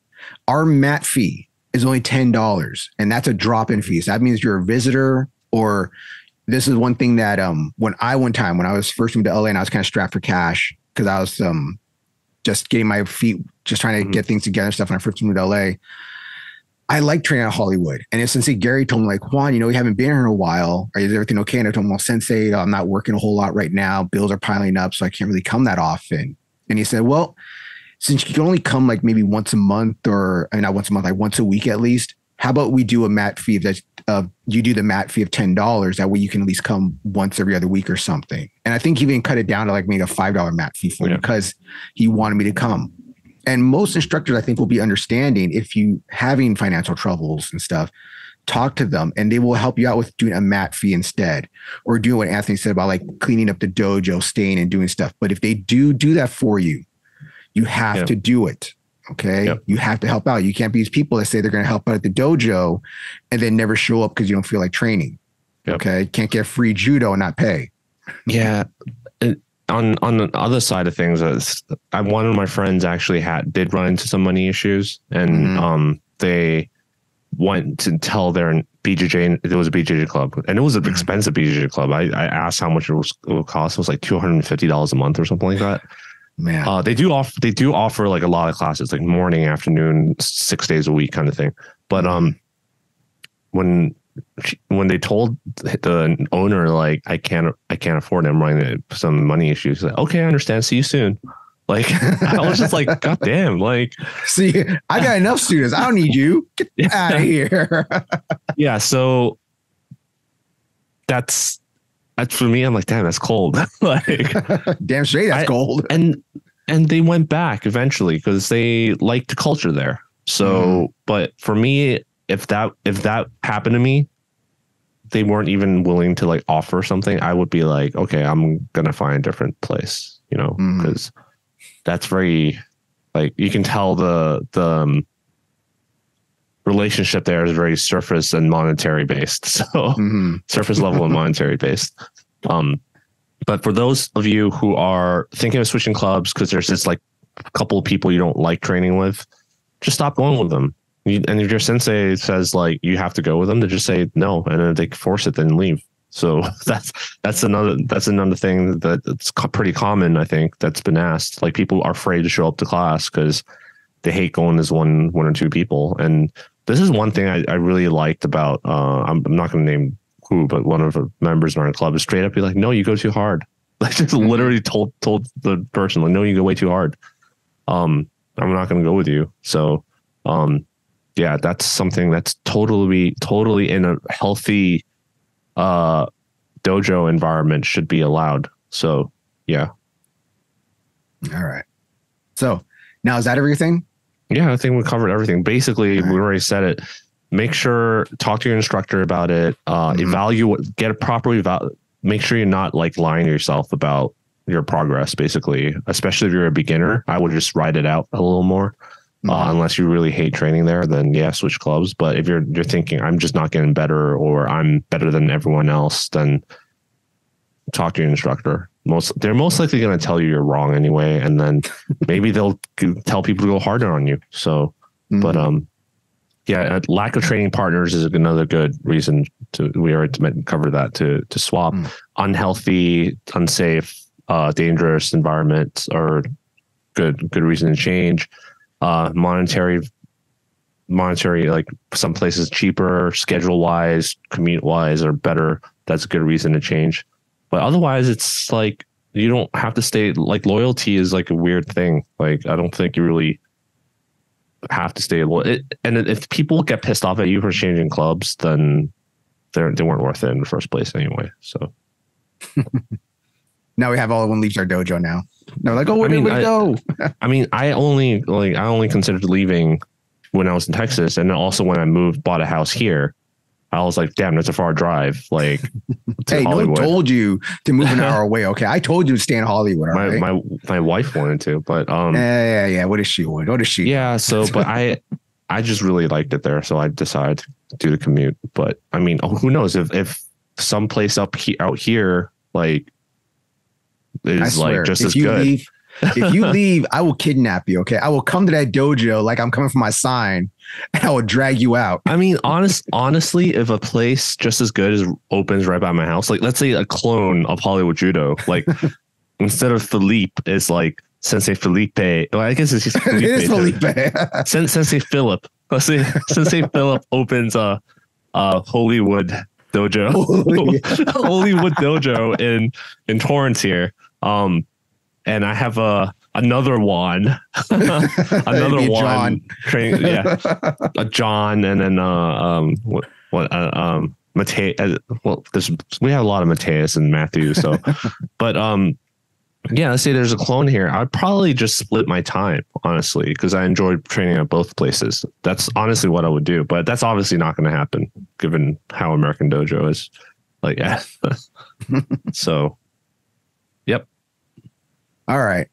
Our mat fee is only $10, and that's a drop-in fee. So that means you're a visitor, or this is one thing that when I was first moved to LA and I was kind of strapped for cash because I was just getting my feet, just trying to get things together and stuff when I first moved to LA. I like training at Hollywood. And Sensei Gary told me, like, Juan, you haven't been here in a while. Is everything okay? And I told him, well, Sensei, I'm not working a whole lot right now. Bills are piling up, so I can't really come that often. And he said, well, since you can only come like maybe once a month, or not once a month, like once a week at least, how about we do a mat fee you do the mat fee of $10. That way you can at least come once every other week or something. And I think he even cut it down to like maybe a $5 mat fee for me because he wanted me to come. And most instructors, I think, will be understanding if you having financial troubles and stuff. Talk to them and they will help you out with doing a mat fee instead, or doing what Anthony said about like cleaning up the dojo, staying and doing stuff. But if they do that for you, you have to do it. Okay. Yep. You have to help out. You can't be these people that say they're going to help out at the dojo and then never show up because you don't feel like training. Yep. Okay. Can't get free judo and not pay. Yeah. On the other side of things, one of my friends actually did run into some money issues, and they went to tell their BJJ. It was a BJJ club, and it was an expensive BJJ club. I asked how much it would cost. It was like $250 a month or something like that. Man, they do offer like a lot of classes, like morning, afternoon, 6 days a week kind of thing. But when they told the owner, like, I can't afford it, I'm running into some money issues, like, okay, I understand, see you soon. Like, I was just like, God damn, like, see, I got enough students, I don't need you, get out of here. Yeah, so that's for me. I'm like, damn, that's cold. Like, damn straight, that's cold. And they went back eventually because they liked the culture there. So, but for me, if that happened to me, they weren't even willing to like offer something, I would be like, okay, I'm gonna find a different place, because that's very, like, you can tell the relationship there is very surface and monetary based. So surface level and monetary based. But for those of you who are thinking of switching clubs because there's just like a couple of people you don't like training with, just stop going with them. And if your sensei says like you have to go with them, to just say no, and if they force it, then leave. So that's another thing that's pretty common, I think, that's been asked. Like, people are afraid to show up to class because they hate going as one or two people. And this is one thing I really liked about, I'm not going to name who, but one of the members in our club is straight up be like, no, you go too hard. Like, just literally told the person, like, no, you go way too hard. I'm not going to go with you. So, yeah, that's something that's totally in a healthy dojo environment should be allowed. So, yeah. All right. So now, is that everything? Yeah, I think we covered everything. Basically, we already said it. Make sure, talk to your instructor about it. Evaluate, get a proper make sure you're not like lying to yourself about your progress, basically, especially if you're a beginner. I would just ride it out a little more. Unless you really hate training there, then yeah, switch clubs. But if you're thinking, I'm just not getting better, or I'm better than everyone else, then talk to your instructor. They're most likely going to tell you you're wrong anyway, and then maybe they'll tell people to go harder on you. So, but yeah, lack of training partners is another good reason we already covered that, to swap. Unhealthy, unsafe, dangerous environments are good reason to change. Monetary, like some places cheaper, schedule wise, commute wise, are better. That's a good reason to change. But otherwise, it's like, you don't have to stay. Like, loyalty is like a weird thing. Like, I don't think you really have to stay loyal. And if people get pissed off at you for changing clubs, then they weren't worth it in the first place anyway. So now we have all of them leaves our dojo now. No, like, oh, where did we go? I mean, I only considered leaving when I was in Texas, and also when I bought a house here. I was like, damn, that's a far drive. Like, hey, no one told you to move an hour away. Okay, I told you to stay in Hollywood. Right? My wife wanted to, but yeah. What does she want? What does she? Yeah. So, but I just really liked it there, so I decided to do the commute. But I mean, who knows if some place out here like is like just as good. If you leave, I will kidnap you. Okay. I will come to that dojo like I'm coming for my sign and I will drag you out. I mean, honestly, if a place just as good as opens right by my house, like let's say a clone of Hollywood Judo, like instead of Philippe, it's like Sensei Felipe. Well, I guess it's just Felipe. It is Felipe. Sensei Philip. Let's say Sensei Philip opens a Hollywood dojo. Hollywood dojo in Torrance here. And I have another Juan, another Juan training, a John, and then Matei. Well, we have a lot of Mateus and Matthew, so, but let's say there's a clone here. I'd probably just split my time, honestly, because I enjoyed training at both places. That's honestly what I would do, but that's obviously not going to happen given how American Dojo is. Like, so, yep. All right.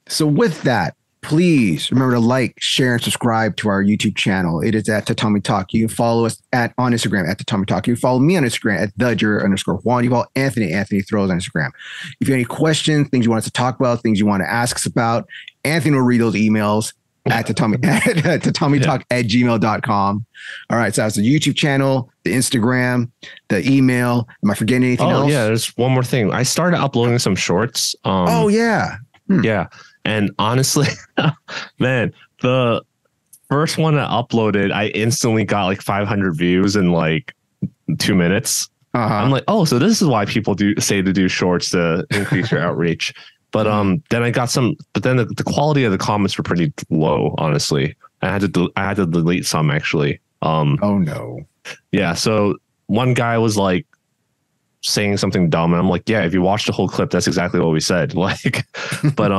So with that, please remember to like, share, and subscribe to our YouTube channel. It is at Tatami Talk. You can follow us on Instagram at Tatami Talk. You can follow me on Instagram at _Juan. You follow Anthony Throws on Instagram. If you have any questions, things you want us to talk about, things you want to ask us about, Anthony will read those emails at tatamitalk@gmail.com. All right. So that's the YouTube channel, the Instagram, the email. Am I forgetting anything else? Yeah, there's one more thing. I started uploading some shorts. Yeah. Yeah. And honestly, man, the first one I uploaded, I instantly got like 500 views in like 2 minutes. I'm like, oh, so this is why people say to do shorts to increase your outreach. But then I got some, but then the quality of the comments were pretty low, honestly. I had to delete some actually. Oh no. Yeah. So one guy was like saying something dumb, and I'm like, yeah, if you watch the whole clip, that's exactly what we said. Like, but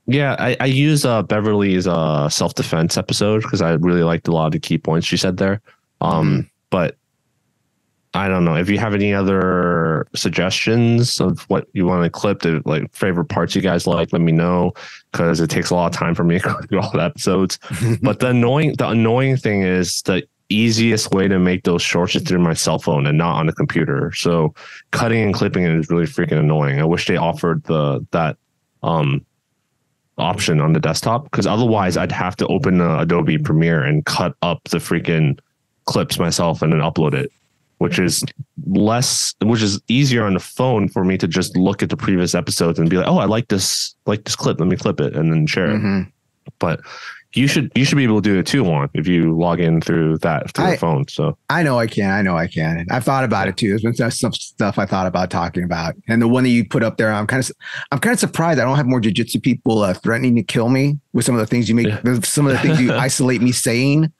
yeah, I use Beverly's self-defense episode because I really liked a lot of the key points she said there. But I don't know if you have any other suggestions of what you want to clip, like favorite parts you guys like, let me know, because it takes a lot of time for me to go through all the episodes. But the annoying thing is the easiest way to make those shorts is through my cell phone and not on the computer. So cutting and clipping it is really freaking annoying. I wish they offered that option on the desktop, because otherwise I'd have to open Adobe Premiere and cut up the freaking clips myself and then upload it, which is easier on the phone for me to just look at the previous episodes and be like, oh, I like this clip, let me clip it and then share it. But you should be able to do it too, Juan, if you log in through the phone. So I know I can. I've thought about it too. There's been some stuff I thought about talking about, and the one that you put up there, I'm kind of surprised I don't have more jiu-jitsu people threatening to kill me with some of the things you make, some of the things you isolate me saying.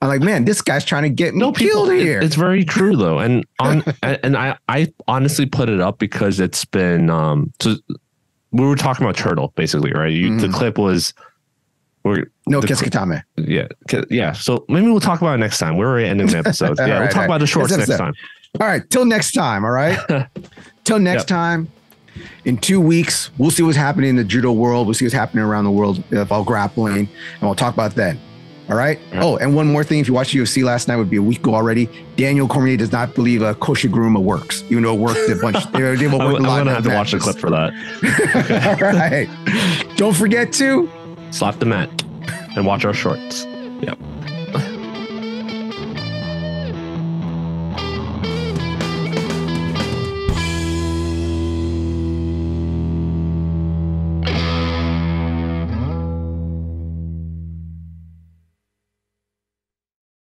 I'm like, man, this guy's trying to get me killed here. It's very true though, and I honestly put it up because it's been so we were talking about Turtle basically, right? The clip was. Keskatame. Yeah. So maybe we'll talk about it next time. We're already ending the episode. Yeah, we'll talk about the shorts next time. All right. Till next time. All right. Till next time. In 2 weeks, we'll see what's happening in the judo world. We'll see what's happening around the world about grappling, and we'll talk about that. All right. Oh, and one more thing. If you watched UFC last night, would be a week ago already. Daniel Cormier does not believe Koshiguruma works, even though it worked a bunch. I'm going to have to watch the clip for that. All right. Don't forget to slap the mat and watch our shorts. Yep.